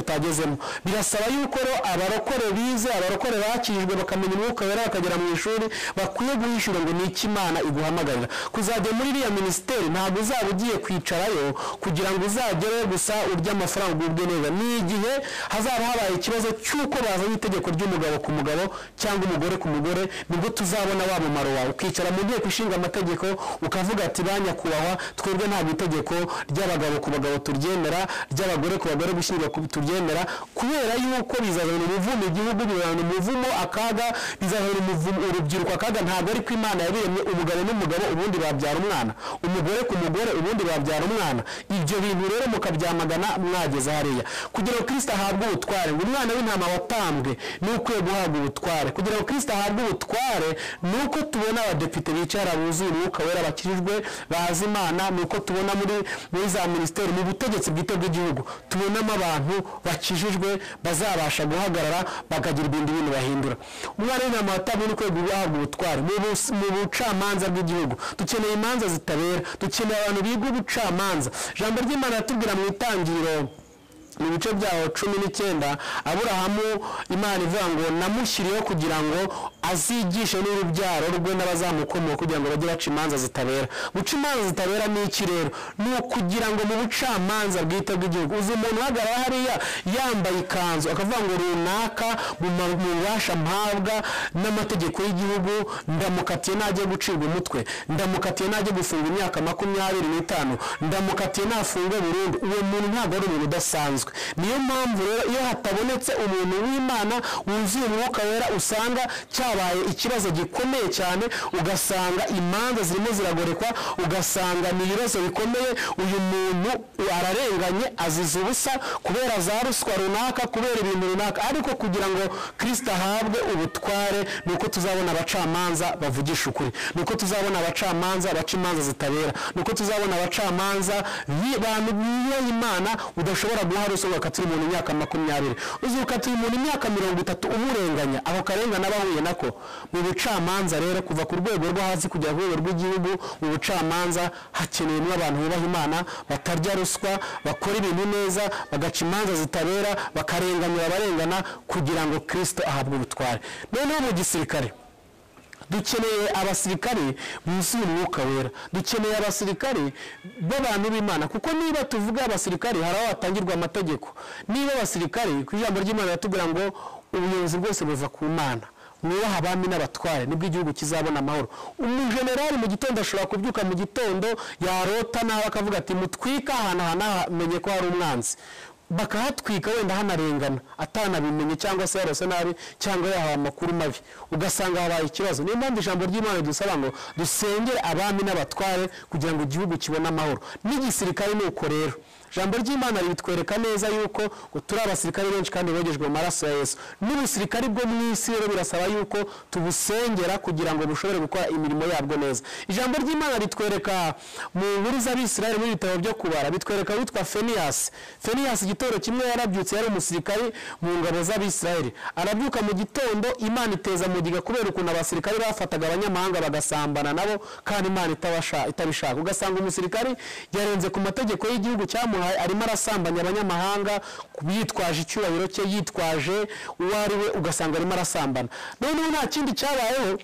utagezemo. Birasaba yuko abarokore bize, abarokore bakijwe bakamenya umwuka wera, bakagera mu ishuri, bakwiye guhishura ngo ni iki Imana iguhamagarira. Kuzajya muri iriya minisiteri ntabwo uzaba ugiye kwicarayo kugira ngo uzagere gusa urya amafaranga ubwe neza. Ni igihe hazaba habaye ikibazo cy'uko bazanye itegeko ry'umugabo ku mugabo cyangwa umugore ku mugore, nibwo tuzabona wa mumaro wawe. Ukicara mu nteko ishinga amategeko ukavuga ati banyakubahwa, twebwe ntabwo itegeko ry'abagabo ku bagabo turyemera, ry'abagore ku bagore gushyirwa turyemera, kubera yuko bizazana umuvumo igihugu, bizazana umuvumo akaga, bizazana umuvumo urubyiruko akaga. Ntabwo ari ko Imana yabiremye umugabo n'umugabo ubundi babyara umwana, umugore ku mugore ubundi babyara umwana. Ibyo bintu rero mukabyamagana mwageze hariya. Kugira ngo Kristo ahabwe ubutware, ngo umwana w'intama watambwe ni ukwiye guhabwa ubutware. Kugira ngo Kristo ahabwe ubutware ni uko tubona abadepite bicara buzuye umwuka wera, bakirijwe, bazi Imana. Ni uko tubona muri za minisiteri, mu butegetsi bwite bw'igihugu, tubonamo abantu bakijijwe bazabasha guhagarara bakagira ibindi bintu bahindura. Umwana w'intama watambwe ni ukwiye guhabwa ubutware. Mu bucamanza bw'igihugu dukeneye imanza zitabera, dukeneye abantu biga ubucamanza. Ijambo ry'Imana ratubwira mu Itangiriro mu bice byaho 19, Aburahamu Imana ivuga ngo namushyiriyeho kugira ngo azigishe n'urubyaro rwe n'abazamukomoka kugira ngo bajye baca imanza zitabera. Guca imanza zitabera ni iki rero? Ni ukugira ngo mu bucamanza bwite bw'igihugu uzi umuntu uhagarara hariya yambaye ikanzu akavuga ngo runaka mu bubasha mpabwa n'amategeko y'igihugu ndamukatiye najye gucibwa umutwe, ndamukatiye najye gufunga imyaka 25, ndamukatiye nafunge burundu. Uwo muntu ntabwo ari umuntu udasanzwe. Niyo mpamvu rero iyo hatabonetse umuntu w'Imana wuzuye umwuka wera, usanga cyabaye ikibazo gikomeye cyane, ugasanga imanza zirimo ziragorekwa, ugasanga ni ibibazo bikomeye. Uyu muntu ararenganye, azize ubusa kubera za ruswa runaka, kubera ibintu runaka. Ariko kugira ngo Kristo ahabwe ubutware nuko tuzabona abacamanza bavugisha ukuri, nuko tuzabona abacamanza baca imanza zitabera, nuko tuzabona abacamanza bantu b'Imana udashobora guha ruswa ukatira umuntu imyaka 20, uzukatira umuntu imyaka 30 umurenganya. Aho karengana bahuye nako mu bucamanza rero, kuva ku rwego rwo hasi kujya ku rwego rw'igihugu. Mu bucamanza hakenewe n'abantu bubaha Imana, batarya ruswa, bakora ibintu neza, bagaca imanza zitabera, bakarenganura abarengana, kugira ngo Kristo ahabwe ubutware. Noneho mu gisirikare dukeneye abasirikare buzuye umwuka wera, dukeneye abasirikare b'abantu b'Imana, kuko niba tuvuga abasirikare hari aho hatangirwa amategeko. Niba abasirikare ku ijambo ry'Imana yatubwira ngo ubuyobozi bwose buva ku Mana, mwubaha abami n'abatware nibwo igihugu kizabona amahoro. Umujenerali mu gitondo ashobora kubyuka mu gitondo yarota nawe akavuga ati mutwika ahantu hanamenye ko hari umwanzi, bakahatwika wenda hanarengana atanabimenye cyangwa se yarose nabi cyangwa yahawe amakuru mabi, ugasanga habaye ikibazo. Niyo mpamvu ijambo ry'Imana dusaba ngo dusengere abami n'abatware kugira ngo igihugu kibone amahoro. N'igisirikare nuko rero ijambo ry'Imana ritwereka neza yuko turi abasirikare benshi kandi bogejwe mu maraso ya Yesu. N'ubusirikare bwo mu isi rero birasaba yuko tubusengera kugira ngo bushobore gukora imirimo yabwo neza. Ijambo ry'Imana ritwereka mu nkuru z'Abisirayeli mu bitabo byo kubara, bitwereka witwa Feniyasi igitoro kimwe yarabyutse, yari umusirikare mu ngabo z'Abisirayeli. Arabyuka mu gitondo, Imana iteza mugiga kubera ukuntu abasirikare bafataga abanyamahanga bagasambana nabo kandi Imana itabishaka. Ugasanga umusirikare yarenze ku mategeko y'igihugu cyamuhaye, arimo arasambanya abanyamahanga yitwaje icyubahiro cye, yitwaje uwo ari we, ugasanga arimo arasambana. Noneho nta kindi cyabayeho,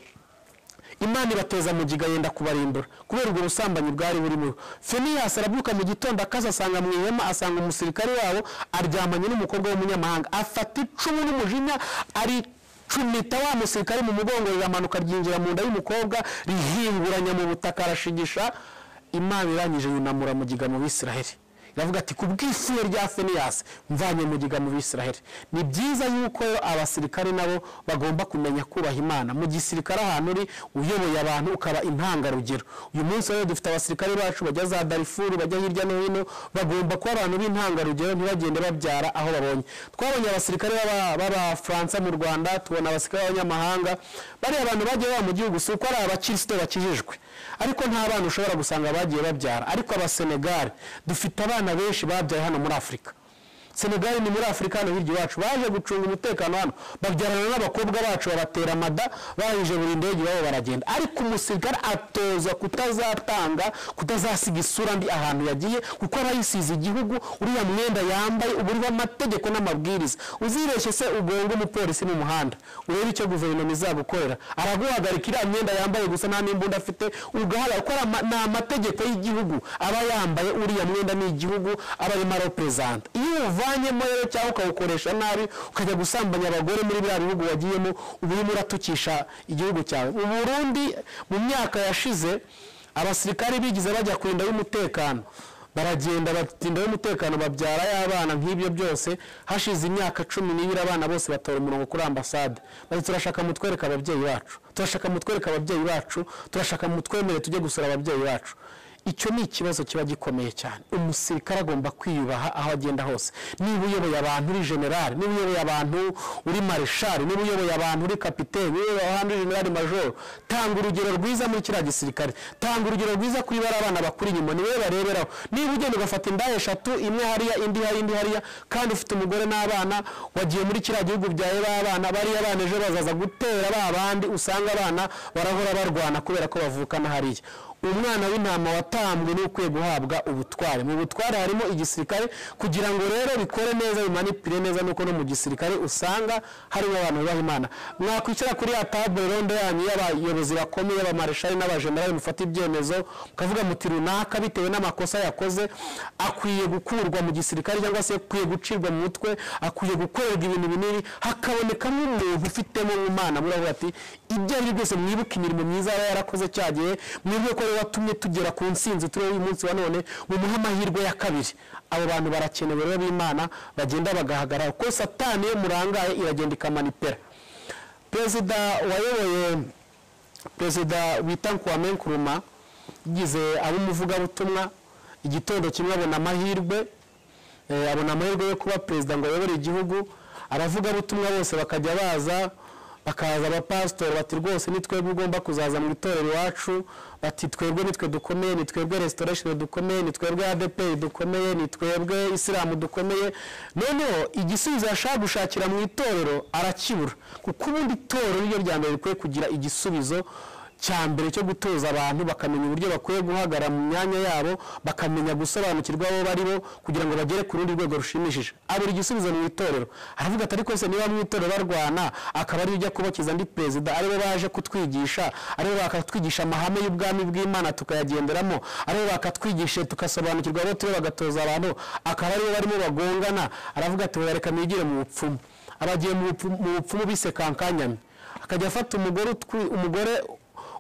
Imana ibateza mugiga yenda kubarimbura kubera ubwo busambanyi bwari burimo. Feniyasi arabyuka mu gitondo akaza, asanga mu ihema, asanga umusirikare wabo aryamanye n'umukobwa w'umunyamahanga, afata icumu n'umujinya cumita wa musirikare mu mugongo, riramanuka ryinjira mu nda y'umukobwa, rihinguranya mu butaka, arashigisha. Imana irangije yunamura mugiga mu Bisiraheli, iravuga ati kubw'ifuhe rya Feniyasi mvanye mugiga mu Bisiraheli. Ni byiza yuko abasirikare nabo bagomba kumenya kubaha Imana. Mu gisirikare ahantu uri uyoboye abantu ukaba intangarugero. Uyu munsi rero dufite abasirikare bacu bajya za Darifuru, bajya hirya no hino, bagomba kuba abantu b'intangarugero, ntibagende babyara aho babonye. Twabonye abasirikare b'Abafaransa mu Rwanda, tubona abasirikare b'abanyamahanga, bari abantu bagiye baba mu gihugu, si uko ari abakristo bakijijwe, ariko nta bana ushobora gusanga bagiye babyara. Ariko Abasenegali dufite abana benshi babyaye hano muri Afurika. Senegal ni muri Afurika hano hirya iwacu, baje gucunga umutekano hano, babyarana n'abakobwa bacu babatera amada, bahije buri ndege babo baragenda. Ariko umusirikare atozwa kutazatanga, kutazasiga isura mbi ahantu yagiye, kuko arayisize igihugu. Uriya mwenda yambaye uburiho amategeko n'amabwiriza. Uzibeshye se ugonga umupolisi mu muhanda, urebe icyo guverinoma izagukorera, araguhagarika iriya myenda yambaye gusa nta n'imbunda afite, ugahala ukora n'amategeko y'igihugu aba yambaye. Uriya mwenda ni igihugu aba arimo represent. Iyo uvanyemo rero cyangwa ukawukoresha nabi, ukajya gusambanya abagore muri bya bihugu wagiyemo, ubu urimo uratukisha igihugu cyawe. Mu Burundi mu myaka yashize abasirikare bigize bajya kurinda y'umutekano, baragenda batinda y'umutekano, babyara y'abana nk'ibyo byose. Hashize imyaka 12 abana bose batora umurongo kuri ambasade, bari turashaka mutwereka ababyeyi bacu, turashaka mutwereka ababyeyi bacu, turashaka mutwemere tujye gusura ababyeyi bacu. Icyo ni ikibazo kiba gikomeye cyane. Umusirikare agomba kwiyubaha aho agenda hose. Niba uyoboye abantu uri general, niba uyoboye abantu uri marshal, niba uyoboye abantu uri kapiteni, niba abantu uri general major, tanga urugero rwiza muri kiriya gisirikare, tanga urugero rwiza kuri bari abana bakuri inyuma, niwe bareberaho. Niba ugenda ugafata indahe 3, imwe hariya indi hariya, kandi ufite umugore n'abana, wagiye muri kiriya gihugu byawe babana, bari abana ejo bazaza gutera babandi, usanga abana barahora barwana kubera ko bavukana hariya. Umwana w'intama watambwe ni ukwiye guhabwa ubutware. Mu butware harimo igisirikare, kugira ngo rero bikore neza, bimanipire neza, nuko no mu gisirikare usanga harimo abantu bubaha Imana. Mwakwicara kuri ya table ronde yanyu y'abayobozi bakomeye, abamarshal n'abajenerali, mufata ibyemezo mukavuga muti runaka bitewe n'amakosa yakoze akwiye gukurwa mu gisirikare, cyangwa se akwiye gucirwa mu mutwe, akwiye gukorerwa ibintu binini, hakabonekamo umuntu ufitemo Imana. Muravuga ati ibyo ari byose mwibuke imirimo myiza yarakoze cyagiye, mwibuke ko watumye tugera ku nsinzi turi uyu munsi wa none, mu muhamahirwe ya kabiri. Abo bantu barakenewe rero b'Imana, bagenda bagahagarara, ko Satani yo murangaye iragenda ikamanipera. Perezida bita Kwame Nkrumah yigize abumuvuga butumwa, igitondo kimwe abona amahirwe yo kuba perezida ngo ayobore igihugu. Abavuga butumwa bose bakajya baza, bakaza abapastori bati rwose nitwebwe ugomba kuzaza mu itorero iwacu, bati twebwe nitwe dukomeye, nitwebwe restoration dukomeye, nitwebwe ADP dukomeye, nitwebwe Islam dukomeye. Noneho igisubizo yashaka gushakira mu itorero arakibura, kuko ubundi itorero ryo rya mbere rikwiye kugira igisubizo cyambere cyo gutoza abantu bakamenya uburyo bakwiye guhagara mu myanya yabo, bakamenya gusobanukirwa abo bari bo kugira ngo bagere ku rundi rwego rushimishije. Aburi igisubizo mu itorero, aravuga ati ariko se niba mu itorero barwana akaba ari ujya kubakiza ndi perezida, aribo baje kutwigisha, aribo bakatwigisha amahame y'ubwami bw'Imana tukayagenderamo, aribo bakatwigisha tukasobanukirwa abo turi bagatoza abantu, akaba aribo barimo bagongana. Aravuga ati bareka mwigire mu bupfumu. Abagiye mu bupfumu bise kankanyami, akajya afata umugore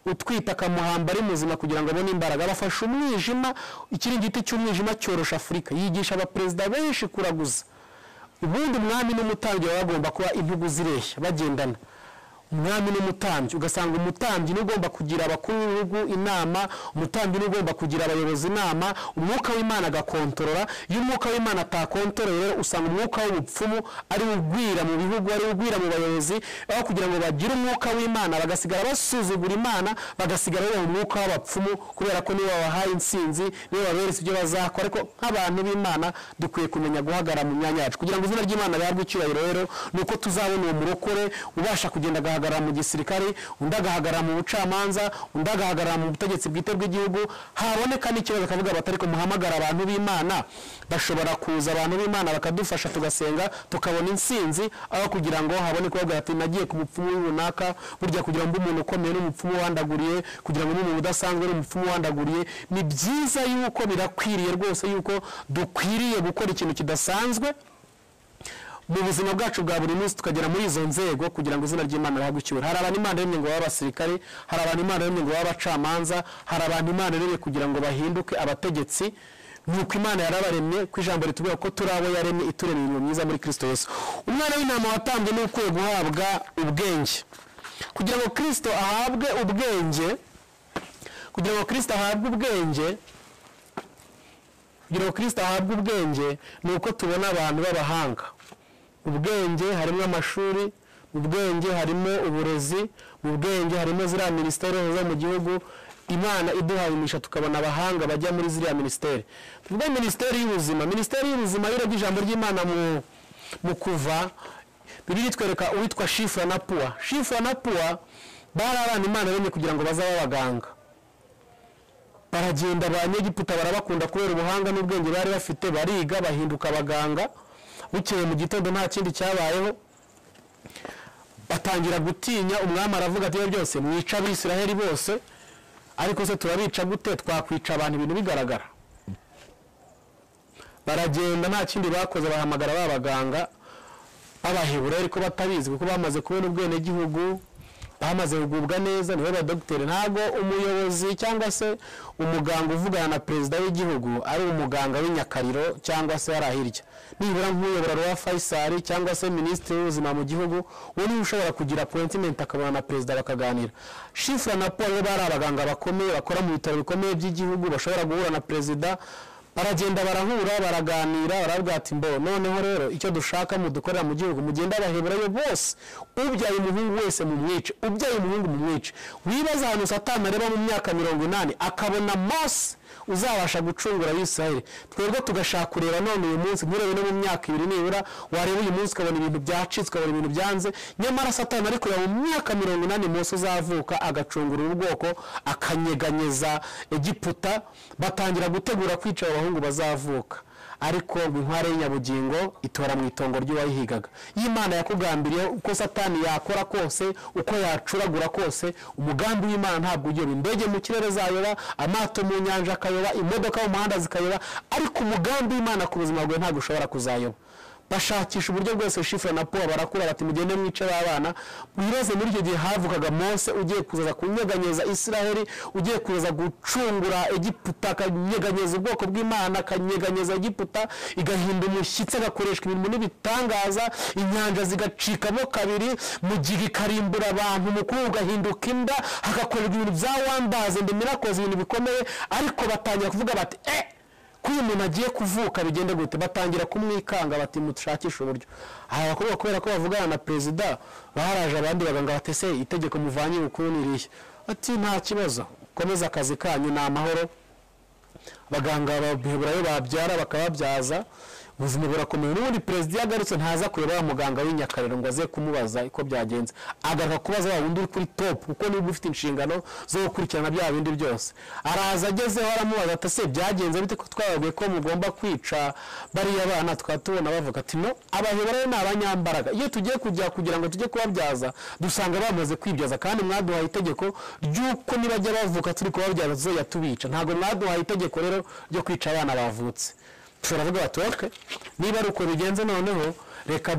utwita akamuhamba ari muzima kugira ngo abone imbaraga. Bafasha umwijima, ikiringiti cy'umwijima cyorosha Afurika, yigisha abaperezida benshi kuraguza. Ubundi umwami n'umutambyi bagomba kuba intugu zireshya bagendana. Umwami n'umutambyi, ugasanga umutambyi n'ugomba kugira abakuru b'ibihugu inama, umutambyi n'ugomba kugira abayobozi inama, umwuka w'Imana agakontorora. Iyo umwuka w'Imana atakontorora rero usanga umwuka w'ubupfumu ari ugwira mu bihugu, ari ugwira mu bayobozi, aho kugira ngo bagire umwuka w'Imana bagasigara basuzugura Imana, bagasigara bari mu mwuka w'abapfumu, kubera ko nibo babahaye insinzi, nibo baberetse ibyo bazakora. Ariko nk'abantu b'Imana dukwiye kumenya guhagara mu myanya yacu kugira ngo izina ry'Imana rihabwe icyubahiro. Rero nuko tuzabona uwo murokore ubasha kugenda mu gisirikare, undi agahagarara mu bucamanza, undi agahagarara mu butegetsi bwite bw'igihugu. Haboneka n'ikibazo akavuga bati ariko muhamagara abantu b'Imana, bashobora kuza abantu b'Imana bakadufasha tugasenga tukabona insinzi, aho kugira ngo haboneke bavuga ati nagiye ku mupfumu runaka. Burya kugira ngo umuntu ukomeye n'umupfumu wandaguriye, kugira ngo umuntu udasanzwe n'umupfumu wandaguriye. Ni byiza yuko birakwiriye rwose yuko dukwiriye gukora ikintu kidasanzwe mu buzima bwacu bwa buri munsi, tukagera muri izo nzego kugira ngo izina ry'Imana rihabwe icyubahiro. Hari abantu Imana yaremye ngo babe abasirikare, hari abantu Imana yaremye ngo babe abacamanza, hari abantu Imana yaremye kugira ngo bahinduke abategetsi. Nuko Imana yarabaremye, ku ijambo ritubwira ko turi abo yaremye ituremye imirimo myiza muri Kristo Yesu. Umwana w'intama watambye ni ukwiye guhabwa ubwenge kugira ngo Kristo ahabwe ubwenge, kugira ngo Kristo ahabwe ubwenge, kugira ngo Kristo ahabwe ubwenge nuko tubona abantu b'abahanga. Ubwenge harimo amashuri, mu bwenge harimo uburezi, mu bwenge harimo ziriya minisiteri zo mu gihugu. Imana iduhayimisha tukabona abahanga bajya muri ziriya minisiteri. Tuvuga minisiteri y'ubuzima, minisiteri y'ubuzima y'iragi ijambo ry'Imana mu kuva biri twereka uwitwa Shifra na Puwa. Shifra na Puwa bari abana Imana yaremye kugira ngo bazabe abaganga. Baragenda abanyegiputa barabakunda kubera ubuhanga n'ubwenge bari bafite, bariga bahinduka abaganga. Bukeye mu gitondo nta kindi cyabayeho, batangira gutinya. Umwami aravuga ati byose mwica abisiraheli bose, ariko se turabica gute? Twakwica abantu ibintu bigaragara. Baragenda nta kindi bakoze, bahamagara babaganga b'Abaheburayo ariko batabizi, kuko bamaze kubona ubwene gihugu, bamaze kugubwa neza, niwe ba docteur. Ntago umuyobozi cyangwa se umuganga uvugana na perezida w'igihugu ari umuganga w'inyakariro cyangwa se yarahirya. Nibura nk'uyobora wa Faisal cyangwa se ministre w'ubuzima mu gihugu, uwo ni ushobora kugira appointment akabona na perezida bakaganira. Shifra na Paul bari abaganga bakomeye bakora mu bitaro bikomeye by'igihugu, bashobora guhura na perezida. Baragenda barahura baraganira, baravuga ati mbo noneho rero icyo dushaka mu dukorera mu gihugu, mugenda Abaheburayo bose, ubyaye umuhungu wese mu mwice, ubyaye umuhungu mu mwice. Wibaza ahantu Satani areba mu myaka 80 akabona Mose uzabasha gucungura Isiraheli. Twebwe tugashaka kureba none uyu munsi, murebe no mu myaka 2 nibura, wareba uyu munsi ukabona ibintu byacitswe, ukabona ibintu byanze. Nyamara Satani ari kureba mu myaka 80 Mose uzavuka agacungura ubwoko, akanyeganyeza Egiputa. Batangira gutegura kwica abahungu bazavuka. Ariko inkware y'inyabugingo itora mu itongo ry'uwayihigaga. Y'Imana yakugambiriye uko Satani yakora kose, uko yacuragura kose, umugambi w'Imana ntabwo uyoba. Indege mu kirere zayoba, amato mu nyanja akayoba, imodoka mu muhanda zikayoba, ariko umugambi w'Imana ku buzima bwawe ntabwo ushobora kuzayoba. Bashakisha uburyo bwose. Shifra na Puwa barakura bati mugende mwice babana. Wibaze muri icyo gihe havukaga Mose ugiye kuzaza kunyeganyeza Isiraheli, ugiye kuzaza gucungura Egiputa, akanyeganyeza ubwoko bw'Imana, akanyeganyeza Egiputa igahinda umushyitsi, agakoreshwa ibintu n'ibitangaza, inyanja zigacikamo kabiri, mu gihe ikarimbura abantu, mukuru ugahinduka inda, hagakorerwa ibintu bya wonders and miracles, ibintu bikomeye. Ariko batangira kuvuga bati kuko umuntu agiye kuvuka bigende gute? Batangira kumwikanga bati mushakisha uburyo. Abakobwa kubera ko bavugana na perezida, baharaje abandi baganga batese itegeko muvanye ukuru niriye. Ati nta kibazo, komeza akazi kanyu na amahoro. Abaganga b'Abaheburayo babyara bakababyaza, ubuzima burakomeye n'ubundi perezida yagarutse ntaza kureba wa muganga w'inyakariro ngo aze kumubaza uko byagenze, agaruka kubaza wa wundi uri kuri top kuko niba ufite inshingano zo gukurikirana bya bindi byose. Araza agezeho aramubaza ati se byagenze bite ko twababwiye ko mugomba kwica bariya bana, twatubona bavuga ati no, abaheburayo ni abanyambaraga, iyo tugiye kujya kugira ngo tujye kubabyaza dusanga bamaze kwibyaza, kandi mwaduhaye itegeko ry'uko nibajya bavuka turi kubabyaza tuzoya tubica, ntabwo mwaduhaye itegeko rero ryo kwica abana bavutse. Turavuga bati okay, niba ari uko bigenze noneho reka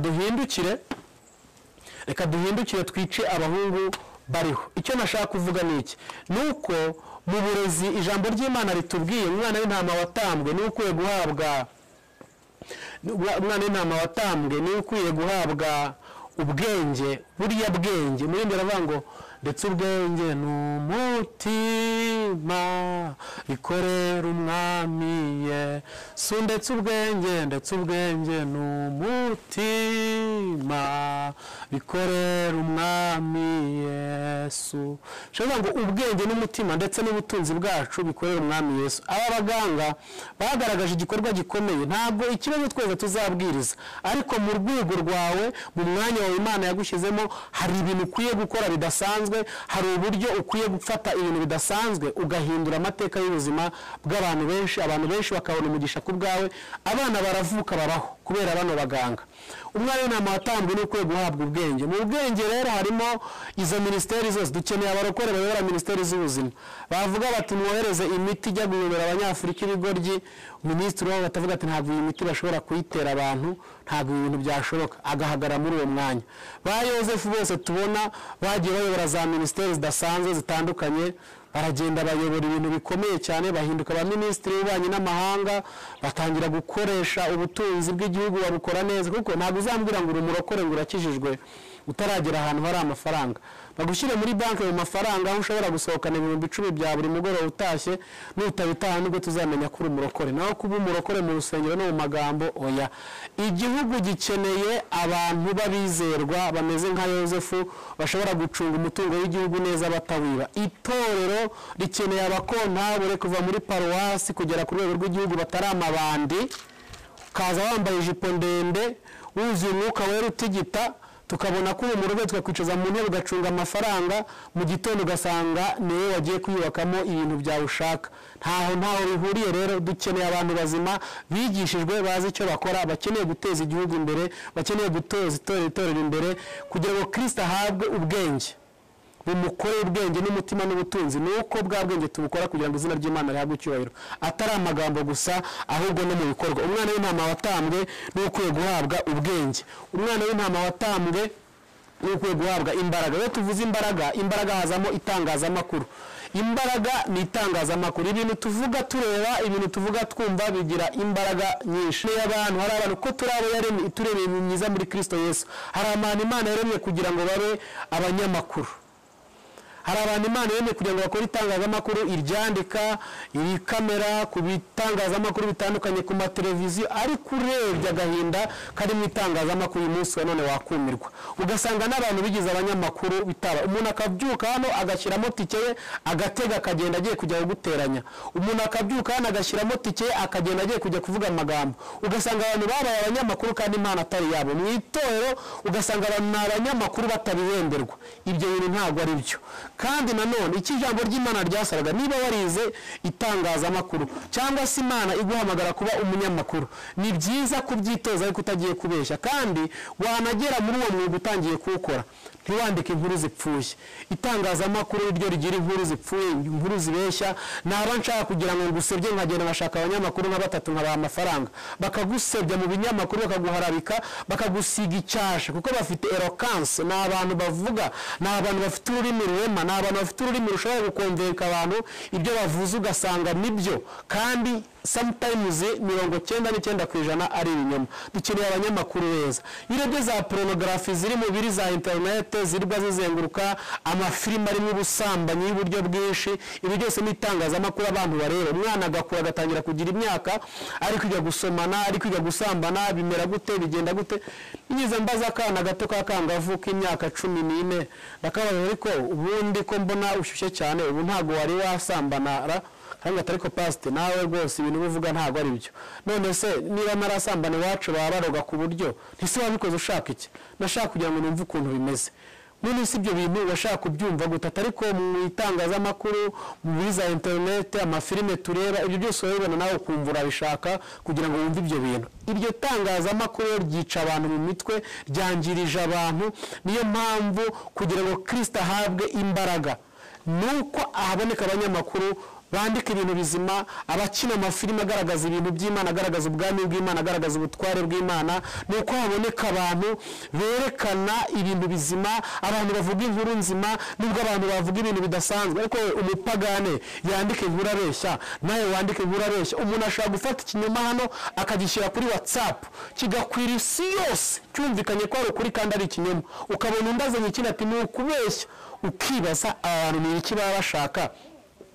duhindukire twice abahungu bariho. Icyo nashaka kuvuga ni iki, nuko mu burezi ijambo ry'Imana ritubwiye umwana w'intama watambwe ni ukwiye guhabwa, umwana w'intama watambwe ni ukwiye guhabwa ubwenge, buriya bwenge muri ndera vango ndetse ubwenge n'umutima bikorera umwami Yesu, ndetse ubwenge n'umutima bikorera umwami Yesu. Shaka ngo ubwenge n'umutima ndetse n'ubutunzi bwacu bikorera umwami Yesu. Aba baganga bagaragaje igikorwa gikomeye, ntabwo ikibazo twese tuzabwiriza, ariko mu rwego rwawe mu mwanya wawe Imana yagushyizemo hari ibintu ukwiye gukora bidasanzwe, hari uburyo ukwiye gufata ibintu bidasanzwe ugahindura amateka y'ubuzima bw'abantu benshi, abantu benshi bakabona umugisha ku bwawe, abana baravuka babaho kubera bano baganga. Umwana w'intama watambwe ni ukwiye guhabwa ubwenge. Mu bwenge rero harimo izo ministeri zose, dukeneye abarokore bayobora ministeri z'ubuzima, bavuga bati mwohereze imiti ijya guhindura abanyafurika ibigoryi, minisitiri wabo batavuga ati ntabwo iyi miti bashobora kuyitera abantu, ntabwo ibintu byashoboka, agahagara muri uwo mwanya. Ba Yozefu bose tubona bagiye bayobora za ministeri zidasanzwe zitandukanye, baragenda bayobora ibintu bikomeye cyane, bahinduka ba minisitiri w'ububanyi n'amahanga, batangira gukoresha ubutunzi bw'igihugu babukora neza, kuko ntabwo uzambwira ngo urumurokore ngo urakijijwe utaragera ahantu hari amafaranga. Bagushyire muri banki mu mafaranga aho ushobora gusohokana 10,000 bya buri mugoroba utashye, nutabitaha nubwo tuzamenya ko urumurokore. Naho kuba umurokore mu rusengero no mu magambo oya. Igihugu gikeneye abantu babizerwa bameze nka Yozefu, bashobora gucunga umutungo w'igihugu neza batawiba. Itorero rikeneye abakontabure kuva muri paruwasi kugera ku rwego rw'igihugu batari amabandi, kaza wambaye ijipo ndende wuzuye umwuka wera utigita, tukabona ko umurobe twakwicaza mu ntebe ugacunga amafaranga, mu gitondo ugasanga niwe wagiye kwiyubakamo ibintu byawe ushaka. Ntaho bihuriye. Rero dukeneye abantu bazima bigishijwe bazi icyo bakora, bakeneye guteza igihugu imbere, bakeneye gutoza itorero imbere kugira ngo Kristo ahabwe ubwenge, bumukore ubwenge n'umutima n'ubutunzi. Nuko bwa bwenge tubukora kugira ngo izina ry'Imana rihabwe icyubahiro, atari amagambo gusa ahubwo no mu bikorwa. Umwana w'intama watambwe ni ukwiye guhabwa ubwenge. Umwana w'intama watambwe ni ukwiye guhabwa imbaraga. Iyo tuvuze imbaraga hazamo itangazamakuru. Imbaraga ni itangazamakuru. Ibintu tuvuga tureba, ibintu tuvuga twumva bigira imbaraga nyinshi. Abantu hari abantu ko turabo yaremye ituremeye myiza muri Kristo Yesu. Hari abantu Imana yaremye kugira ngo babe abanyamakuru. Hari abantu Imana yemeye kugira ngo bakore itangazamakuru, iryandika, iri kamera, ku bitangazamakuru bitandukanye, ku mateleviziyo, ariko urebye agahinda kari mu itangazamakuru uyu munsi wa none wakumirwa. Ugasanga n'abantu bigize abanyamakuru bitaba. Umuntu akabyuka hano agashyiramo tike ye agatega akagenda agiye kujya guteranya. Umuntu akabyuka hano agashyiramo tike ye akagenda agiye kujya kuvuga amagambo. Ugasanga abantu babaye abanyamakuru kandi Imana atari yabo. Mu itorero ugasanga abantu abanyamakuru batabihemberwa. Ibyo bintu ntabwo ari byo. Kandi nanone iki jambo ry'Imana ryasaraga, niba warize itangazamakuru cyangwa se Imana iguhamagara kuba umunyamakuru, ni byiza kubyitoza ariko utagiye kubeshya, kandi wanagera muri uwo mwuga utangiye kuwukora ntiwandike inkuru zipfuye. Itangazamakuru ryo rigira inkuru zipfuye, inkuru zibeshya. Naba nshaka kugira ngo ngusebye nkagenda bashaka abanyamakuru nka 3 nkabaha amafaranga, bakagusebya mu binyamakuru, bakaguharabika, bakagusiga icyasha, kuko bafite eloquence. Ni abantu bavuga, ni abantu bafite ururimi rurema, ni abantu bafite ururimi rushobora gukongereka abantu ibyo bavuze ugasanga nibyo, kandi sometimes 99% ari ibinyoma. Dukeneye abanyamakuru beza. Irebye za pornography ziri mu biri za internet zirwa zizenguruka, amafilm arimo ubusambanyi y'uburyo bwinshi, ibi byose ni itangazamakuru abantu bareba. Umwana agakura agatangira kugira imyaka ari kujya gusomana, ari kujya gusambana, bimera gute, bigenda gute. Nyize mbaza akana gato kakangavu k'imyaka 14, ndakabaye ariko ubundi ko mbona ushyushye cyane, ubu ntago wari wasambanara kandi atariko pastor nawe rwose ibintu bivuga ntago ari byo none se niba narasambane wacu babaroga ku buryo ntise wabikoze ushaka iki nashaka kugira ngo numve ukuntu bimeze none si ibyo bintu bashaka kubyumva gutata ariko mu itangazamakuru mu biza internet amafilime tureba ibyo byose urabona nawe kumvura bishaka kugira ngo wumve ibyo bintu iryo tangazamakuru ryica abantu mu mitwe ryangirije abantu niyo mpamvu kugira ngo Kristo ahabwe imbaraga nuko ahaboneka abanyamakuru bandika ibintu bizima abakina amafilime agaragaza ibintu by'Imana agaragaza ubwami bw'Imana agaragaza ubutware bw'Imana nuko haboneka abantu berekana ibintu bizima abantu bavuga inkuru nzima nubwo abantu bavuga ibintu bidasanzwe ariko umupagane yandika inkuru abeshya nawe wandika inkuru abeshya umuntu ashaka gufata ikinyoma hano akagishyira kuri WhatsApp kigakwira isi yose cyumvikanye ko ari ukuri kandi ari ikinyoma ukabona undazanye ikindi ati ni ukubeshya ukibaza abantu ni iki baba bashaka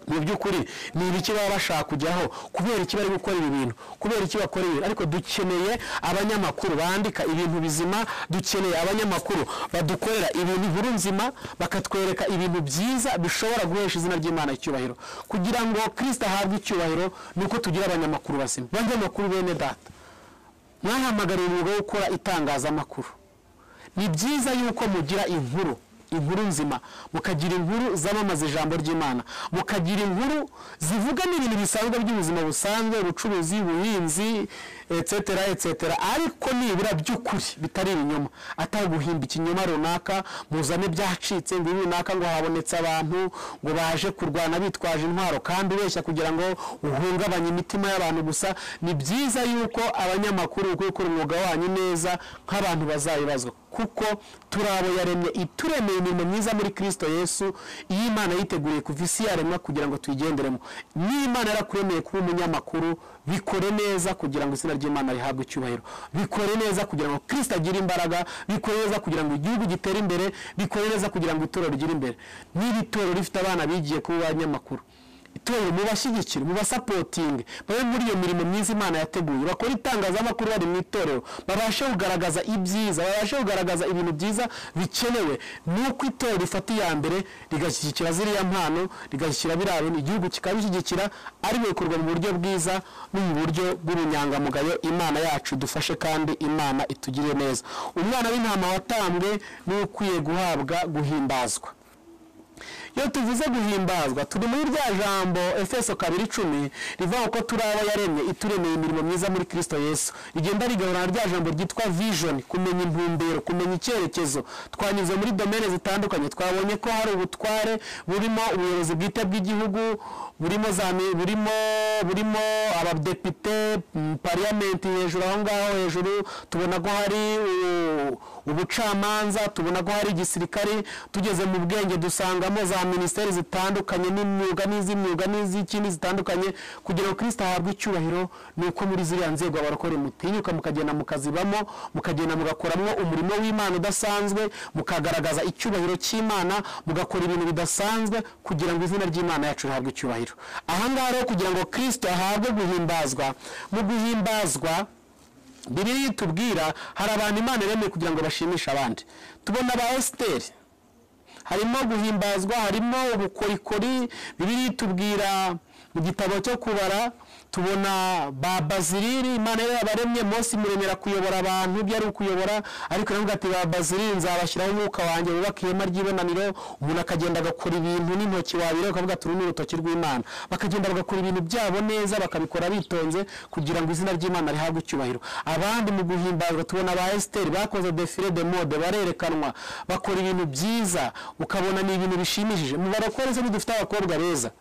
mu byukuri ni ibiki baba bashaka kujyaho kubera iki bari gukora ibi bintu kubera iki bakora ibi ariko dukeneye abanyamakuru bandika ibintu bizima dukeneye abanyamakuru badukorera ibintu inkuru nzima bakatwereka ibintu byiza bishobora guhesha izina ry'Imana icyubahiro kugira ngo Kristo ahabwe icyubahiro nuko tugira abanyamakuru bazima abanyamakuru bene data mwahamagariye umwuga wo gukora itangazamakuru ni byiza yuko mugira inkuru nzima mukagira inkuru zamamaza ijambo ry'Imana mukagira inkuru zivuga n'ibintu bisanzwe by'ubuzima busanzwe ubucuruzi ubuhinzi etc ariko nibura by'ukuri bitari ibinyoma atari guhimba ikinyoma runaka muzane byacitse ngo runaka ngo habonetse abantu ngo baje kurwana bitwaje intwaro kandi ubeshya kugira ngo uhungabanye imitima y'abantu gusa ni byiza yuko abanyamakuru gukora umwuga wanyu neza nk'abantu bazayibazwa kuko turabo yaremye ituremeye imirimo myiza muri Kristo Yesu iyi Imana yiteguriye kuva isi yaremwa kugira ngo tuyigenderemo ni Imana yarakuremeye kuba umunyamakuru bikore neza kugira ngo izina ry'Imana rihabwe icyubahiro bikore neza kugira ngo Kristo agire imbaraga bikore neza kugira ngo igihugu gitere imbere bikore neza kugira ngo itorero rigire imbere niba itorero rifite abana bigiye kuba abanyamakuru itorero mubashyigikira mubasapotinge babe muri iyo mirimo myiza Imana yateguye bakora itangazamakuru bari mu itorero babashe kugaragaza ibyiza babashe kugaragaza ibintu byiza bikenewe nuko itorero rifata iya mbere rigashyigikira ziriya mpano rigashyira birabona igihugu kikabishyigikira ari bikorwa mu buryo bwiza no mu buryo bw'ubunyangamugayo Imana yacu dufashe kandi Imana itugire neza umwana w'intama watambwe n'ukwiye guhabwa guhimbazwa iyo tuvuze guhimbazwa turi muri rya jambo Efeso 2:10 rivuga ko turaba yaremye ituremeye imirimo myiza muri Kristo Yesu rigenda rigahura rya jambo ryitwa vision kumenya intumbero kumenya icyerekezo twanyuze muri domaine zitandukanye twabonye ko hari ubutware burimo ubuyobozi bwite bw'igihugu burimo abadepite parliament hejuru aho ngaho hejuru tubona ko hari ubucamanza tubona ko hari igisirikare tugeze mu bwenge dusangamo za ministeri zitandukanye n'imyuga n'iz'ikindi zitandukanye kugira ngo Kristo ahabwe icyubahiro nuko muri ziriya nzego abarokore mutinyuka mukagenda mukazibamo mukagenda mugakoramo umurimo w'Imana udasanzwe mukagaragaza icyubahiro cy'Imana mugakora ibintu bidasanzwe kugira ngo izina ry'Imana yacu rihabwe icyubahiro aha ngaho rero kugira ngo Kristo ahabwe guhimbazwa mu guhimbazwa Bibiliya itubwira hari abantu Imana iremeye kugira ngo bashimishe abandi tubona ba Esther harimo guhimbazwa harimo ubukorikori Bibiliya itubwira mu gitabo cyo kubara tubona ba Baziliri Imana yabaremye Mose muremera kuyobora abantu byo ari ukuyobora ariko navuga ati ba Baziliri nzabashyiraho umwuka wanjye bubakiyema ry'ibonaniro umuntu akagenda agakora ibintu n'intoki wabire ukavuga ati uru rutoki rw'Imana bakagenda bagakora ibintu byabo neza bakabikora bitonze kugira ngo izina ry'Imana rihabwe icyubahiro abandi mu guhimbazwa tubona ba Esther bakoze défilé de mode barerekanwa bakora ibintu byiza ukabona ni ibintu bishimishije mu barokore se dufite abakobwa beza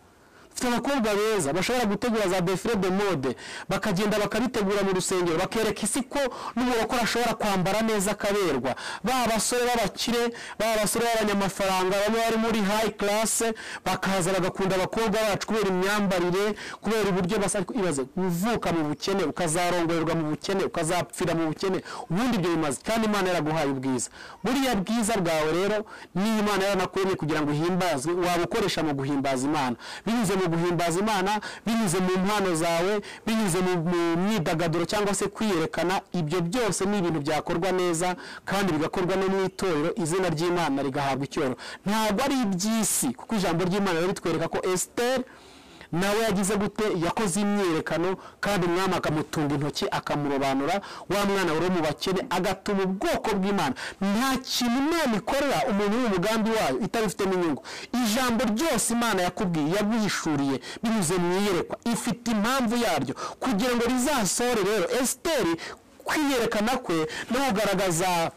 abakobwa beza bashobora gutegura za défilé de mode bakagenda bakabitegura mu rusengero bakereka isi ko n'umurokora ashobora kwambara neza kaberwa basore b'abakire basore b'abanyamafaranga bamwe bari muri high class bakaza bagakunda abakobwa bacu kubera imyambarire kubera uburyo basa ibaze uvuka mu bukene ukazarongorerwa mu bukene ukazapfira mu bukene ubundi byo bimaze kandi Imana yaraguhaye ubwiza buriya bwiza bwawe rero ni Imana yaranakuremye kugira ngo uhimbazwe wabukoresha mu guhimbaza Imana binyuze mu guhimbaza Imana binyuze mu mpano zawe binyuze mu myidagaduro cyangwa se kwiyerekana ibyo byose ni ibintu byakorwa neza kandi bigakorwa no mu itorero izina ry'Imana rigahabwa icyoro ntabwo ari iby'isi kuko ijambo ry'Imana ritwereka ko Esther nawe yagize gute yakoze imyerekano kandi umwami akamutunga intoki akamurobanura wa mwana wari mu bakene agatuma ubwoko bw'Imana nta kintu Imana ikorera umuntu w'umugambi wayo itabifitemo inyungu ijambo ryose Imana yakubwiye yaguhishuriye binyuze mu iyerekwa ifite impamvu yaryo kugira ngo rizasohore rero Esiteri kwiyerekana kwe no kugaragaza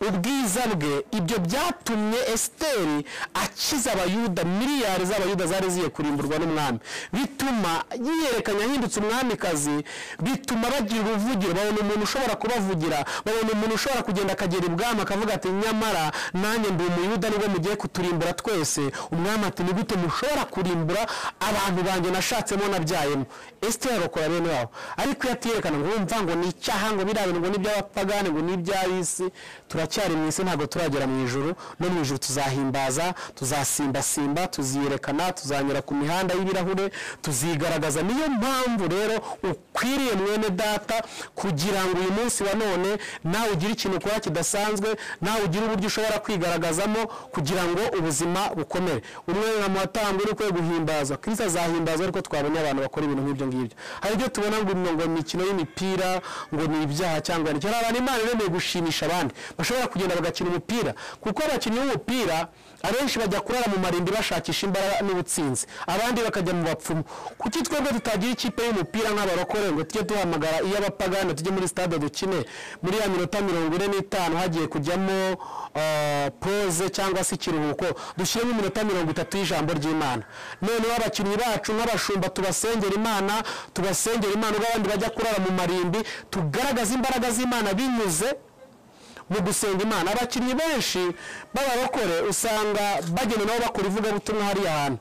ubwiza bwe ibyo byatumye Esiteri akiza abayuda miliyari z'abayuda zari ziye kurimburwa n'umwami bituma yiyerekanya ahindutse umwamikazi bituma bagira uruvugiro babona umuntu ushobora kubavugira babona umuntu ushobora kugenda akagera ibwami akavuga ati nyamara nanjye ndi umuyuda nibwo mugiye kuturimbura twese umwami ati ni gute mushobora kurimbura abantu banjye nashatsemo nabyayemo Esiteri arokora bene wabo ariko yatiyerekana ngo umva ngo ni icyaha ngo birabintu ngo n'iby'abapagani ngo n'iby'abisi turacyari mu isi ntabwo turagera mu ijuru no mu ijuru tuzahimbaza tuzasimbasimba tuziyerekana tuzanyura ku mihanda y'ibirahure tuzigaragaza niyo mpamvu rero ukwiriye mwene data kugira ngo uyu munsi wa none nawe ugire ikintu ukora kidasanzwe nawe ugire uburyo ushobora kwigaragazamo kugira ngo ubuzima bukomere umwe mu batambwe uri kwe guhimbaza Kristo azahimbaza ariko twabonye abantu bakora ibintu nk'ibyo ngibyo hari ibyo tubona ngo imikino y'imipira ngo ni ibyaha cyangwa ni cyara abantu Imana iremeye gushimisha abandi bashobora kugenda bagakina umupira kuko abakinnyi b'umupira abenshi bajya kurara mu marimbi bashakisha imbaraga n'ubutsinzi abandi bakajya mu bapfumu kuki twebwe tutagira ikipe y'umupira nk'abarokore ngo tujye duhamagara iyo abapagani tujye muri stade dukine muri ya minota 45 hagiye kujyamo pause cyangwa se ikiruhuko dushyiremo iminota 30 y'ijambo ry'Imana none abakinnyi bacu nk'abashumba tubasengera Imana ubwo abandi bajya kurara mu marimbi tugaragaza imbaraga z'Imana binyuze mu gusenga Imana abakinnyi benshi b'abarokore usanga bagenda nabo bakora ivugabutumwa hariya ahantu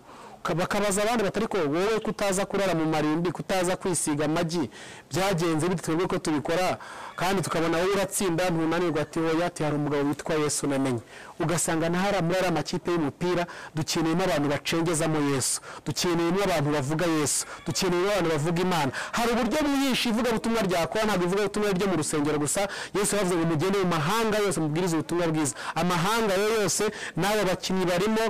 bakabaza abandi batari ko wowe kutaza kurara mu marimbi kutaza kwisiga amagi byagenze bite twebwe ko tubikora kandi tukabona wowe uratsinda ntunanirwa ati oya ati hari umugabo witwa Yesu namenye ugasanga nahara muri ara makipe y'umupira dukeneyemo abantu bacengezamo Yesu dukeneyemo abantu bavuga Yesu dukeneyemo abantu bavuga Imana hari uburyo bwinshi ivugabutumwa ryakora ntabwo ivugabutumwa ryo mu rusengero gusa Yesu yavuze ngo mugende mu mahanga yose mubwirize ubutumwa bwiza amahanga yose n'abo bakinnyi barimo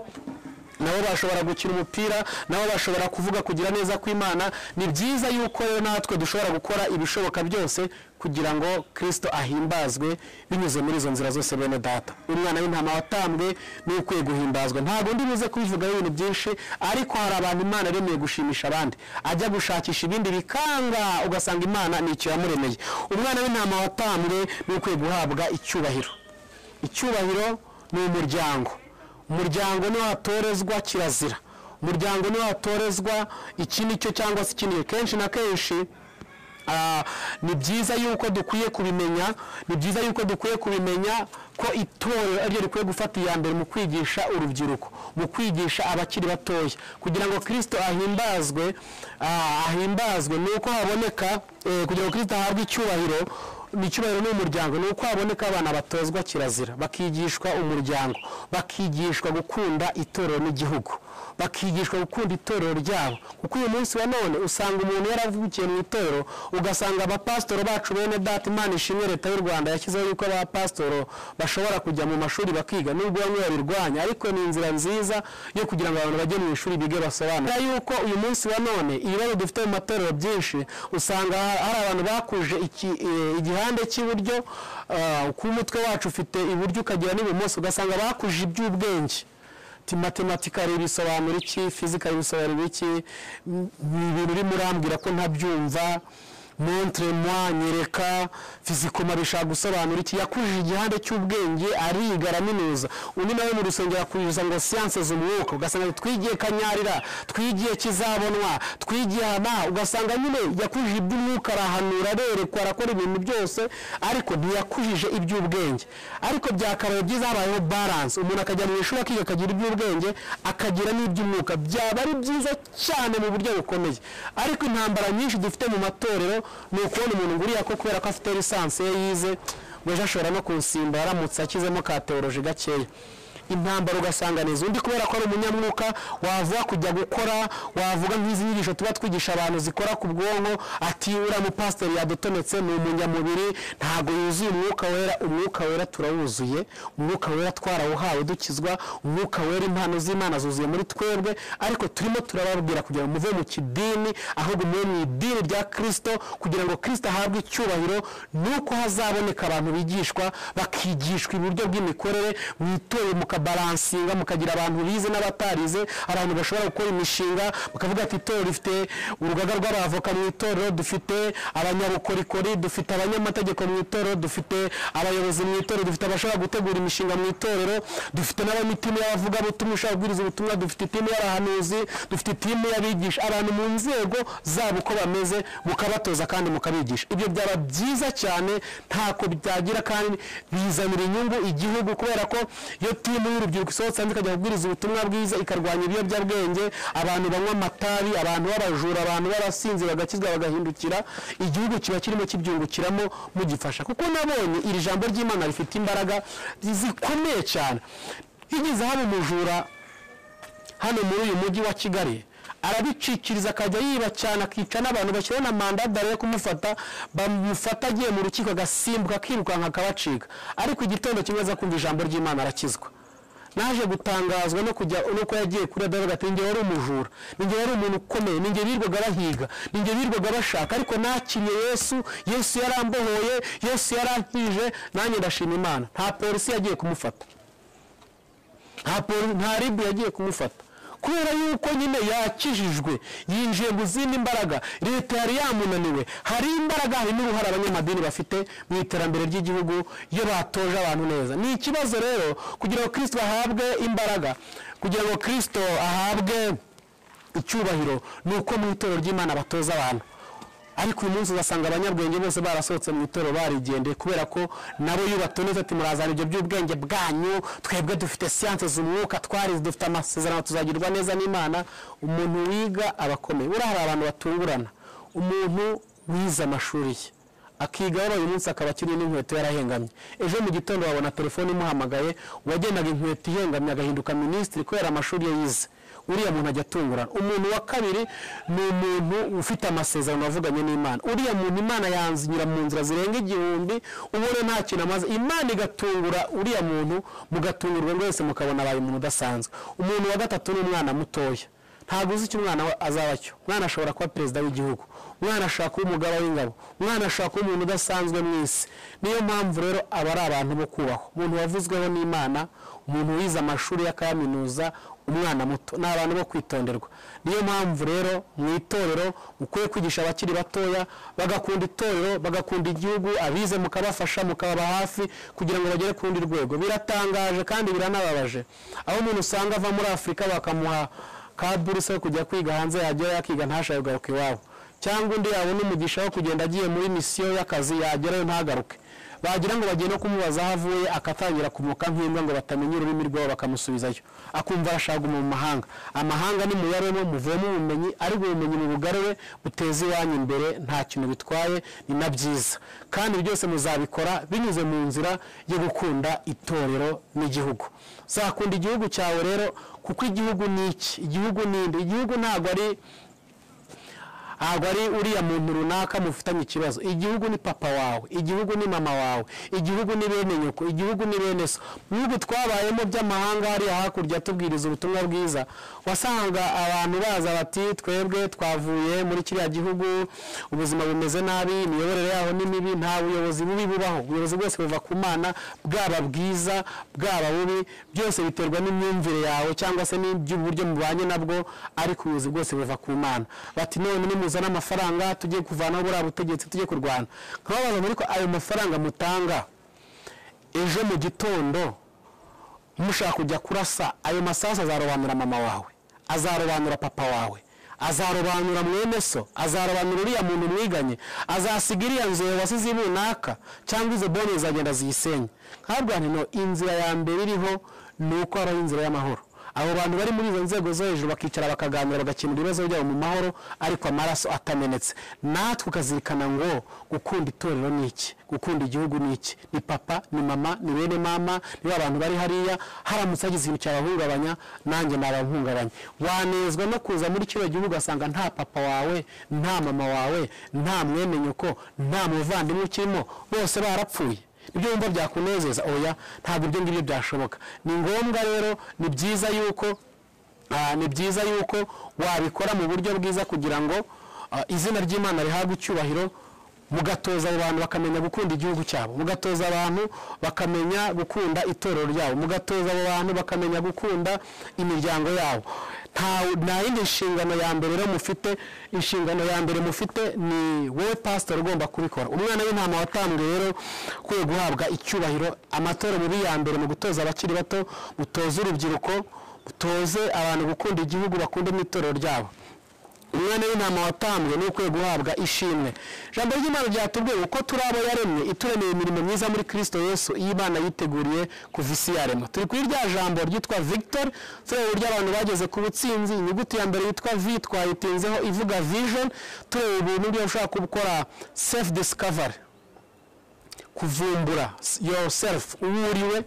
nabo bashobora gukina umupira nabo bashobora kuvuga kugira neza kw'Imana ni byiza yuko rero natwe dushobora gukora ibishoboka byose kugira ngo Kristo ahimbazwe binyuze muri izo nzira zose bene data umwana w'intama watambwe ni ukwiye guhimbazwa ntabwo ndibuze kubivuga ibintu byinshi ariko hari abantu Imana iremeye gushimisha abandi ajya gushakisha ibindi bikanga ugasanga Imana ni icyo yamuremeye umwana w'intama watambwe ni ukwiye guhabwa icyubahiro ni umuryango niho hatorezwa kirazira umuryango niho hatorezwa iki nicyo cyangwa se ikindi kenshi na kenshi ni byiza yuko dukwiye kubimenya ko itorero aryo rikwiye gufata iya mbere mu kwigisha urubyiruko mu kwigisha abakiri batoya kugira ngo Kristo ahimbazwe nuko haboneka kugira ngo Kristo ahabwe icyubahiro n'umuryango ni uko haboneka abana batozwa kirazira bakigishwa umuryango bakigishwa gukunda itorero n'igihugu bakigishwa gukunda itorero ryabo kuko uyu munsi wa none usanga umuntu yaravukiye mu itorero ugasanga abapasitoro bacu bene data Imana ishimwe leta y'u Rwanda yashyizeho yuko abapasitoro bashobora kujya mu mashuri bakiga nubwo bamwe babirwanya ariko ni inzira nziza yo kugira ngo abantu bajye mu ishuri bige basobanura yuko uyu munsi wa none ibibazo dufite mu matorero byinshi usanga hari abantu bakuje igihande cy'iburyo ku mutwe wacu ufite iburyo ukagira n'ibumoso ugasanga bakuje iby'ubwenge matematikari bisobanura iki fizikali bisobanura iki ibintu uri murambwira ko ntabyumva montre moi nyereka fizikoma bishaka gusobanura iki yakujije igihande cy'ubwenge ariga araminuza undi nawe mu rusengero akuriza ngo science z'umwuka ugasanga twigiye kanyarira twigiye kizabonwa twigiye ugasanga nyine yakujije iby'umwuka arahanura arerekwa arakora ibintu byose ariko ntiyakujije iby'ubwenge ariko byakabaye byiza habayeho balance umuntu akajya mu ishuri akiga akagira iby'ubwenge akagira n'iby'umwuka byaba ari byiza cyane mu buryo bukomeye ariko intambara nyinshi dufite mu matorero ni ukubona umuntu nguriya ko kubera ko afite lisansi ye yize ngo ejo ashobora no kunsimba aramutse akizemo ka teoloji gakeya intambara ugasanganiza undi kubera ko ari umunyamwuka wavuga kujya gukora wavuga nk'izi nyigisho tuba twigisha abantu zikora ku bwonko ati ura mu pastor yadutonetse ni umunyamubiri ntago yuzuye umwuka wera turawuzuye umwuka wera twarawuhawe dukizwa umwuka wera impano z'Imana zuzuye muri twebwe ariko turimo turababwira kugira ngo muve mu kidini ahubwo mu idini rya Kristo kugira ngo Kristo ahabwe icyubahiro nuko hazaboneka abantu bigishwa bakigishwa iburyo bw'imikorere mwitoye mukabalansinga mukagira abantu bize n'abatarize abantu bashobora gukora imishinga bakavuga ati itorero rifite urugaga rw'abavoka mu itorero dufite abanyabukorikori dufite abanyamategeko mu itorero dufite abayobozi mu itorero dufite abashobora gutegura imishinga mu itorero dufite n'abamitima y'abavuga butumwa ushaka kubwiriza ubutumwa dufite itimu y'abahanuzi dufite itimu y'abigisha abantu mu nzego zabo uko bameze mukabatoza kandi mukabigisha ibyo byaba byiza cyane ntako byagira kandi bizanira inyungu igihugu kubera ko iyo timu y'urubyiruko isohotse hanze ikajya kubwiriza ubutumwa bwiza ikarwanya ibiyobyabwenge abantu banywa amatabi abantu b'abajura abantu b'abasinzi bagakizwa bagahindukira igihugu kiba kirimo kibyungukiramo mugifasha kuko nabonye iri jambo ry'Imana rifite imbaraga zikomeye cyane igeze hano umujura hano muri uyu mujyi wa Kigali arabicikiriza akajya yiba cyane akica n'abantu bashyiraho na mandadari yo kumufata bamufata agiye mu rukiko agasimbuka akirukanka akabacika ariko igitondo kimwe aza kumva ijambo ry'Imana arakizwa naje gutangazwa no kujya uko yagiye kuri David ati nge wari umujura nge wari umuntu ukomeye nge birwaga bahiga nge birwaga bashaka ariko nakiriye Yesu yarambohoye Yesu yarankije nanjye ndashima Imana nta polisi yagiye kumufata nta ribu yagiye kumufata kubera yuko nyine yakijijwe yinjiye mu zindi imbaraga leta yari yamunaniwe hari imbaraga hari n'uruhare abanyamadini bafite mu iterambere ry'igihugu iyo batoje abantu neza ni ikibazo rero kugira ngo Kristo ahabwe imbaraga kugira ngo Kristo ahabwe icyubahiro nuko mu itorero ry'Imana batoza abantu ariko uyu munsi ugasanga abanyabwenge bose barasohotse mu itorero barigendeye kubera ko nabo yubatoneze ati murazana ibyo by'ubwenge bwanyu twebwe dufite siyanse z'umwuka twarize dufite amasezerano tuzagirwa neza n'Imana umuntu wiga abakomeye urahari abantu batungurana umuntu wize amashuri ye akiga wari uyu munsi akaba akiri n'inkweto yarahengamye ejo mu gitondo wabona telefone imuhamagaye uwagendaga inkweto ihengamye agahinduka minisitiri kubera amashuri ye yize uriya muntu ajya atungurana umuntu wa kabiri ni umuntu ufite amasezerano wavuganye n'Imana uriya muntu Imana yanzinyura mu nzira zirenga 1000 ubone nta kintu amaze Imana igatungura uriya muntu mugatungurwa mwese mukabona abaye umuntu udasanzwe umuntu wa gatatu ni umwana mutoya ntabwo uzi icyo umwana azaba cyo umwana ashobora kuba perezida w'igihugu umwana ashaka kuba umugaba w'ingabo umwana ashaka kuba umuntu udasanzwe mu isi niyo mpamvu rero aba ari abantu bo kubahwa umuntu wavuzweho n'Imana umuntu wize amashuri y'akaminuza umwana muto n'abantu bo kwitonderwa niyo mpamvu rero mu itorero ukwiye kwigisha abakiri batoya bagakunda itorero bagakunda igihugu abize mukabafasha mukababa hafi kugira ngo bagere ku rundi rwego biratangaje kandi biranababaje aho umuntu usanga ava muri Afurika bakamuha ka buruse yo kujya kwiga hanze yagera yakiga ntashaka kugaruka iwabo cyangwa undi yabona umugisha wo kugenda agiye muri misiyo y'akazi yagerayo ntagaruke bagira ngo bagiye no kumubaza aho avuye akatangira kumuka nk'imbwa ngo batamenye ururimi rwabo bakamusubizayo akumva arashaka mu mahanga amahanga ni muyaremo muvemo ubumenyi ariko ubumenyi mu bugarure buteza iwanyu imbere nta kintu bitwaye ni na byiza kandi byose muzabikora binyuze mu nzira yo gukunda itorero n'igihugu zakunda igihugu cyawe rero kuko igihugu ni iki igihugu ninde igihugu ntago ari uriya muntu runaka mufitanye ikibazo igihugu ni papa wawe igihugu ni mama wawe igihugu ni bene nyoko igihugu ni bene so n'ubwo twabayemo by'amahanga hari hakurya tubwiriza ubutumwa bwiza wasanga abantu baza bati twebwe twavuye muri kiriya gihugu ubuzima bumeze nabi imiyoborere yaho ni mibi nta buyobozi bubi bubaho ubuyobozi bwose buva ku Mana bwaba bwiza bwaba bubi byose biterwa n'imyumvire yawe cyangwa se n'iby'uburyo mubanye nabwo ariko ubuyobozi bwose buva ku Mana bati none ni muzana amafaranga tugiye kuvanaho buriya butegetsi tugiye kurwana nkababaza muri ko ayo mafaranga mutanga ejo mu gitondo mushaka kujya kurasa ayo masasu azarobanura mama wawe azarobanura papa wawe azarobanura mwene so azarobanura uriya muntu mwiganye azasiga iriya nzu wasize ibunaka cyangwa izo bone zagenda ziyisenye nkabwa nti no inzira ya mbere iriho nuko ari inzira y'amahoro abo bantu bari muri izo nzego zo hejuru bakicara bakaganira bagakemura ibibazo byabo mu mahoro ariko amaraso atamenetse. Natwe ukazirikana ngo gukunda itorero ni iki, gukunda igihugu ni iki, ni papa ni mama ni bene mama ni abantu bari hariya, haramutse hagize ikintu cyabahungabanya nanjye nabahungabanya. Wanezwa no kuza muri kino gihugu ugasanga nta papa wawe nta mama wawe nta mwene nyoko nta muvandimwe ukirimo, bose barapfuye. Ibyo wumva byakunezeza? Oya, ntabwo ibyo ngibyo byashoboka. Ni ngombwa rero, ni byiza yuko wabikora mu buryo bwiza kugira ngo izina ry'Imana rihabwe icyubahiro, mugatoza abantu bakamenya gukunda igihugu cyabo, mugatoza abantu bakamenya gukunda itorero ryabo, mugatoza abantu bakamenya gukunda imiryango yabo. Nta yindi nshingano ya mbere rero mufite. Inshingano ya mbere mufite ni wowe pastor ugomba kubikora. Umwana w'intama watambwe rero kwiye guhabwa icyubahiro. Amatora muri ya mbere mu gutoza abakiri bato, gutoza urubyiruko, gutoze abantu gukunda igihugu, bakunda n'itorero ryabo. Umwana w'intama watambwe ni ukwiye guhabwa ishimwe. Ijambo ry'Imana ryatubwiye uko turi abo yaremye, ituremeye imirimo myiza muri Kristo Yesu iyo Imana yiteguriye kuva isi yaremwa. Turi kuri rya jambo ryitwa Victor, tureba uburyo abantu bageze ku butsinzi. Inyuguti ya mbere yitwa V twayitinzeho ivuga vision, tureba ibintu byo ushaka gukora self discovery, kuvumbura yourself uwuriwe,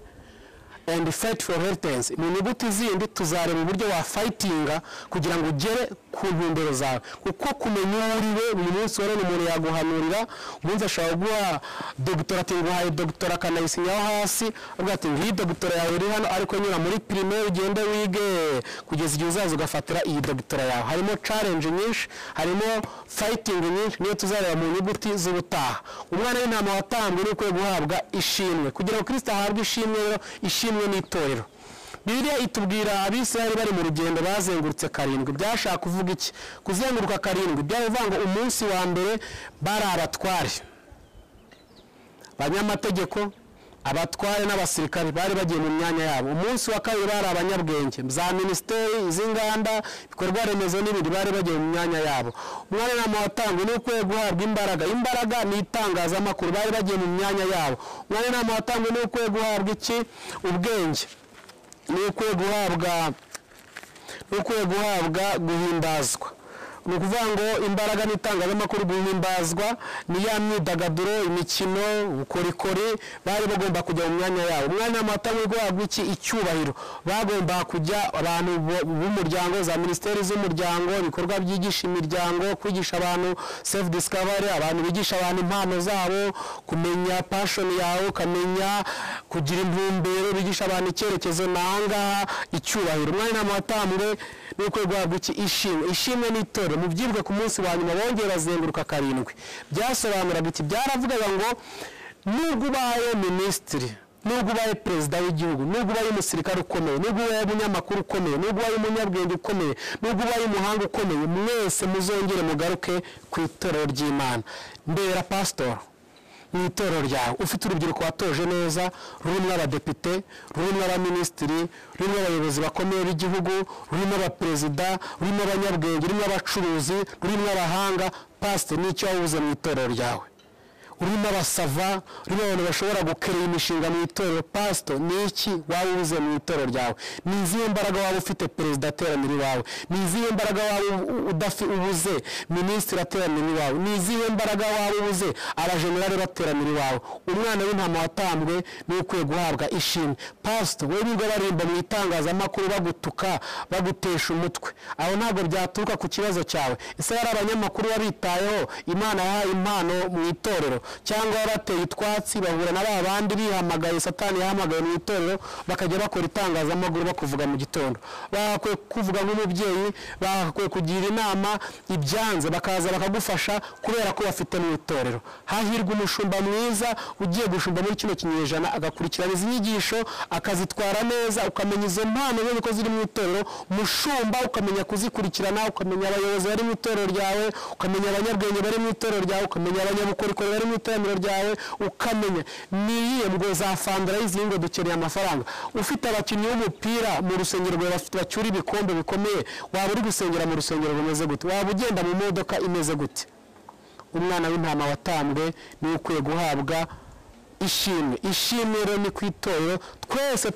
and fight for inheritance. Mu nyuguti zindi tuzareba uburyo wa fightinga kugira ngo ugere ku ntumbero zawe, kuko kumenya uriwe uyu munsi wari umuntu yaguhanurira, umunsi ashobora guha doctor ati nguhaye doctor akanayisinyaho hasi avuga ati ngiyi doctor yawe iri hano, ariko nyura muri primaire ugende wige kugeza igihe uzaza ugafatira iyi doctor yawe. Harimo challenge nyinshi, harimo fighting nyinshi, niyo tuzareba mu nyuguti z'ubutaha. Umwana w'intama watambwe ni ukwiye guhabwa ishimwe. Kugira ngo Kristo ahabwe ishimwe rero, ishimwe n'itorero. Bibiliya itubwira Abisirayeli bari mu rugendo bazengurutse karindwi. Byashaka kuvuga iki? Kuzenguruka karindwi byavuga ngo umunsi wa mbere bari abatware, abanyamategeko, abatware n'abasirikare bari bagiye mu myanya yabo. Umunsi wa kabiri bari abanyabwenge, za ministeri, iz'inganda, ibikorwa remezo n'ibindi bari bagiye mu myanya yabo. Umwana w'intama watambwe ni ukwiye guhabwa imbaraga. Imbaraga ni itangazamakuru, bari bagiye mu myanya yabo. Umwana w'intama watambwe ni ukwiye guhabwa iki? Ubwenge. Ni ukwiye guhabwa guhimbazwa. Ni ukuvuga ngo imbaraga n'itangazamakuru, guhimbazwa ni ya myidagaduro, imikino, ubukorikori, bari bagomba kujya mu myanya yabo. Umwana w'amatama guhabwa iki? Icyubahiro. Bagomba kujya abantu b'umuryango, za ministeri z'umuryango, ibikorwa byigisha imiryango, kwigisha abantu self discovery, abantu bigisha abantu impano zabo, kumenya passion yawe, ukamenya kugira intumbero, bigisha abantu icyerekezo nangaha, icyubahiro. Umwana w'amatambwe ni uko guhabwa iki? Ishimwe. Ishimwe n'itorero. Mu byibwe ku munsi wa nyuma bongera bazenguruka karindwi. Byasobanuraga iki? Byaravugaga ngo nubwo ubaye minisitiri, nubwo ubaye perezida w'igihugu, nubwo ubaye umusirikare ukomeye, nubwo ubaye umunyamakuru ukomeye, nubwo ubaye umunyabwenge ukomeye, nubwo ubaye umuhanga ukomeye, mwese muzongere mugaruke ku itorero ry'Imana. Mbera pastor mu itorero ryawe, ufite urubyiruko watoje neza, rurimo abadepite, rurimo abaminisitiri, rurimo abayobozi bakomeye b'igihugu, rurimo abaperezida, rurimo abanyabwenge, rurimo abacuruzi, rurimo abahanga. Pastor nicyo wabuze mu itorero ryawe. Urimo abasava, urimo abantu bashobora gukerera imishinga mu itorero. Pastor niki wabuze mu itorero ryawe? Ni izihe mbaraga waba ufite perezida ateranira iwawe? Ni izihe mbaraga waba ubuze minisitiri ateranira iwawe? Ni izihe mbaraga waba ubuze abajenerali bateranira iwawe? Umwana w'intama watambwe ni ukwiye guhabwa ishimwe. Pastor we biga barimba mu itangazamakuru bagutuka, bagutesha umutwe, aho ntabwo byaturuka ku kibazo cyawe. Ese hari abanyamakuru babitayeho Imana yahaye impano mu itorero, cyangwa bateye itwatsi bahura na babandi bihamagaye Satani yahamagaye mu itorero bakajya bakora itangazamakuru bakuvuga mu gitondo? Bakwiye kuvuga nk'umubyeyi, bakwiye kugira inama, ibyanze bakaza bakagufasha kubera ko bafite mu itorero. Hahirwa umushumba mwiza ugiye gushumba muri kino kinyejana, agakurikirana izi nyigisho akazitwara neza, ukamenya izo mpano zose ko ziri mu itorero. Mushumba ukamenya kuzikurikirana, ukamenya abayobozi bari mu itorero ryawe, ukamenya abanyabwenge bari mu itorero ryawe, ukamenya abanyabukorikori bari mu iteraniro ryawe, ukamenya niyihe ngo za fandara izingo dukeneye amafaranga. Ufite abakinnyi b'umupira mu rusengero rwawe bafite bacyura ibikombe bikomeye, waba uri gusengera mu rusengero rumeze gute? Waba ugenda mu modoka imeze gute? Umwana w'intama watambwe ni ukwiye guhabwa ishimwe rero ni ku itorero twese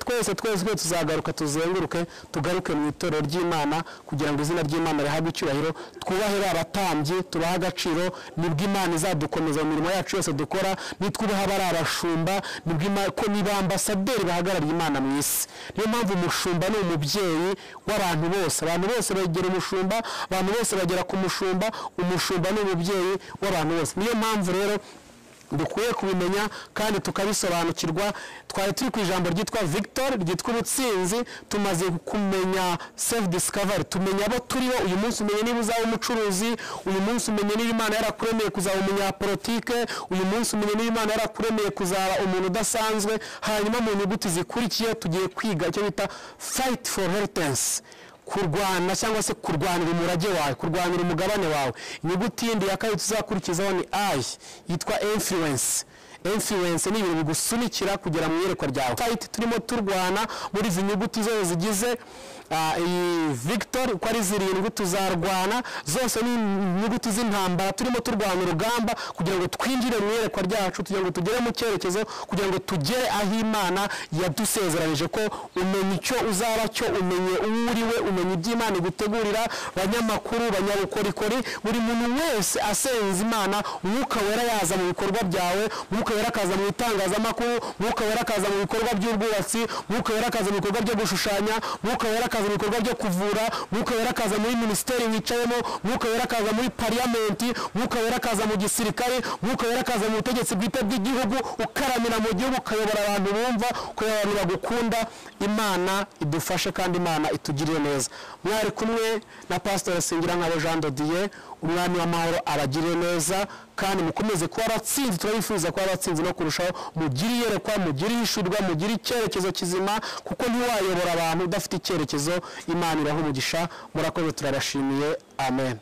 tuzagaruka tuzenguruke tugaruke mu itorero ry'Imana kugira ngo izina ry'Imana rihabwe icyubahiro twubahe abatambyi tubaha agaciro nibwo Imana izadukomeza mu mirimo yacu yose dukora nitwubaha bari abashumba nibwo ko niba ambasaderi bahagarariye Imana mu isi niyo mpamvu umushumba ni umubyeyi w'abantu bose begera umushumba abantu bose bagera ku mushumba ni umubyeyi w'abantu bose niyo mpamvu rero dukwiye kubimenya kandi tukabisobanukirwa twari turi ku ijambo ryitwa Victor ryitwa ubutsinzi tumaze kumenya self discovery tumenya abo turiho uyu munsi umenye niba uzaba umucuruzi uyu munsi umenye niba Imana yarakuremeye kuzaba umunyapolitike uyu munsi umenye niba Imana yarakuremeye kuzaba umuntu udasanzwe hanyuma mu nyuguti zikurikiye tugiye kwiga icyo bita fight for inheritance kurwana cyangwa se kurwanira umurage wawe kurwanira umugabane wawe inyuguti yindi ya kabiri tuzakurikizaho ni I yitwa influence ni ibintu bigusunikira kugera mu iyerekwa ryawe fight turimo turwana muri izi nyuguti zose zigize iyi Victor uko ari zirindwi tuzarwana zose ni inyuguti z'intambara turimo turwana urugamba kugira ngo twinjire mu iyerekwa ryacu kugira ngo tugere mu cyerekezo kugira ngo tugere aho Imana yadusezeranije ko umenya icyo uzaba cyo umenye uriwe umenya iby'Imana igutegurira banyamakuru banyabukorikori buri muntu wese asenza Imana umwuka wera yaza mu bikorwa byawe umwuka wera akaza mu itangazamakuru umwuka wera akaza mu bikorwa by'ubwubatsi umwuka wera akaza mu bikorwa byo gushushanya umwuka wera akaza mu bikorwa byo kuvura umwuka wera akaza muri ministeri wicayemo umwuka wera akaza muri parliamenti umwuka wera akaza mu gisirikare umwuka wera akaza mu butegetsi bwite bw'igihugu ukaramira mu gihugu ukayobora abantu bumva ukayobora abantu bagukunda Imana idufashe kandi Imana itugirire neza mwari kumwe na Pastor SINGIRANKABO Jean de Dieu umwami w'amahoro abagirire neza kandi mukomeze kuba abatsinzi turabifuza kuba abatsinzi no kurushaho mugire iyerekwa mugire ishurwa mugire icyerekezo kizima kuko ntiwayobora abantu udafite icyerekezo Imana iraha umugisha murakoze turabashimiye amen.